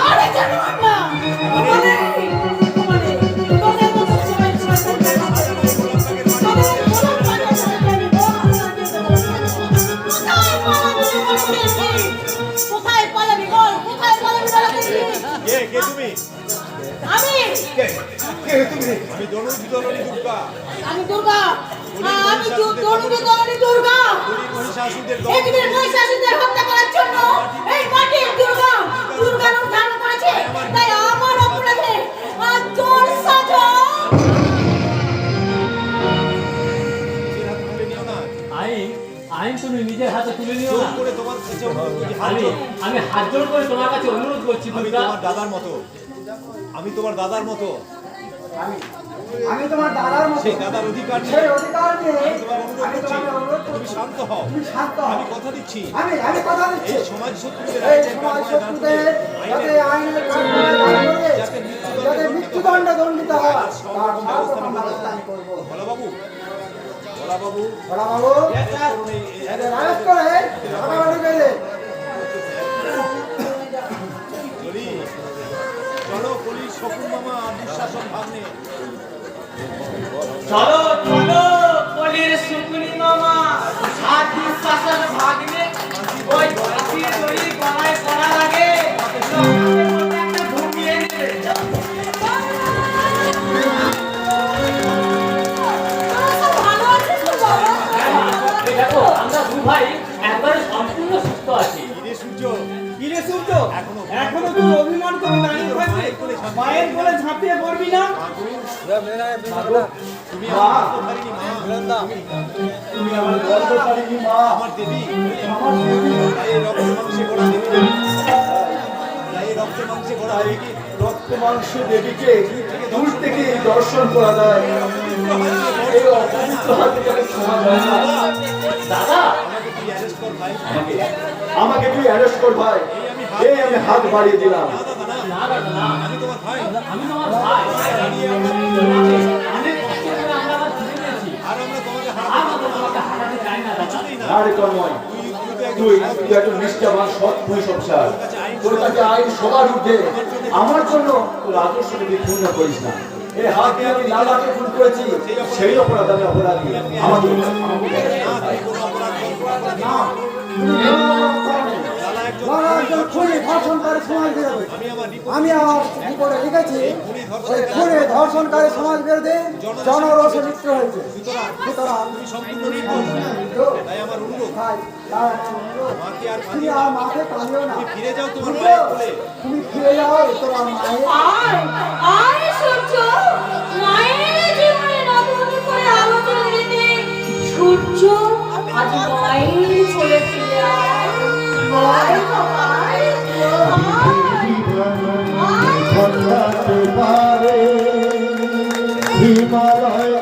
আরে জানোয়ার না, মানে তোদের মতো সবাই শয়তান জানোয়ার। তোদের গোলাপ বাগের সাথে আমি কোথায় পালাবি বল? কোথায় পালাবি বল? কে তুমি? আমি আমি দনুজি দুর্গা। আমি দুর্গা। আমি দুর্গা। মহিষাসুরদের পৃথিবীর মহিষাসুরদের হত্যা করার জন্য এই মাটির দুর্গার উদ্ধার করেছে। তাই আমার অপরাধে আর তোর সাজা। আইন তুমি নিজের হাতে তুলে নিও না। তোমার কাছে আমি হাত জোড় করে তোমার কাছে অনুরোধ করছি আমি দুর্গা। তোমার দাদার মতো আমি তোমার দাদার মতো আমি তোমার দাদার মতো সেই দাদার অধিকার নিয়ে সেই অধিকার নিয়ে আমি তোমার অনুরোধ করছি তুমি শান্ত হও তুমি শান্ত হও। আমি কথা দিচ্ছি আমি কথা দিচ্ছি এই সমাজ শত্রুদের এই আইনের সমাজ কাঠগড়ায় দাঁড় শত্রুদের করিয়ে যাতে আইনের কাঠগড়ায় দাঁড় করিয়ে যাতে মৃত্যুদণ্ড দণ্ডিত হয় তার সর্বপ্রথম ব্যবস্থা আমি করবো। ভোলাবাবু বড় বাবু এদের আরেস্ট করে ফাটাফাটি করে দে। চলো পুলিশ শকুন মামা দুঃশাসন ভাঙনে চলো চলো কলির শুকুনি মামা সাত শাসন ভাগ্নে ওই ফাঁসির দড়ি গলায় পড়া লাগে একটা ঘুমিয়ে নেবে ভালো আছিস তো বাবা? এই দেখো আমরা দু ভাই একবারে সম্পূর্ণ সুস্থ আছি। কিরে সূর্য এখনো তুই অভিমান করে দাঁড়িয়ে থাকবি মায়ের কোলে ঝাঁপিয়ে পড়বি না তুমি আমার হারিনি মা তুমি আমার গর্ব পারিনি মা, আমার দেবী আমার দেবী। গায়ে রক্ত মাংসে গড়া দেবী গায়ে রক্ত মাংসে গড়া দেবী রক্ত মাংস দেবীকে দূর থেকে দর্শন করা যায়, এই অপবিত্র হাতে তাকে ছোঁয়া যায় না। দাদা আমাকে তুই অ্যারেস্ট কর ভাই আমাকে তুই অ্যারেস্ট কর ভাই, এই আমি হাত বাড়িয়ে দিলাম। না দাদা না, আমি তোমার ভাই আমি তোমার ভাই। দাঁড়িয়ে আমরা অনেক কষ্ট করে আমরা আবার ফিরে পেয়েছি। আর আমরা তোমাকে আর আমরা তোমাকে হারাতে চাই না দাদা। আরে কর্ময়, তুই একজন নিষ্ঠাবান সৎ সংসার, তোর কাছে আইন সবার ঊর্ধ্বে। আমার জন্য তোর আদর্শকে তুই ক্ষুণ্ণ করিস না। এই হাত দিয়ে আমি লালাকে খুন করেছি, সেই অপরাধ আমি অপরাধী। আমাকে বাবা একজন খুনি ধর্ষণকারী সমাজ বিরোধী। আমি আমার রিপোর্টে লিখেছি ওই খুনি ধর্ষণকারী সমাজ বিরোধী জনরোষে মৃত্যু হয়েছে। সুতরাং সম্পূর্ণ নির্দোষ তাই আমার অনুরোধ ভাই তার অনুরোধ, মাকে আর তুমি আর মাকে কাঁদিও না, ফিরে যাও তোমার বুঝলে? মায়ের কোলে তুমি ফিরে যাও তোমার মায়ের। আয় আয় সূর্য, মায়ের জীবনে নতুন করে আলোচনা দিতে সূর্য আজ মায়ের কোলে ফিরে আয়। আয় বাবা, আয়, আয়। ঘটাতে পারে হিমালয়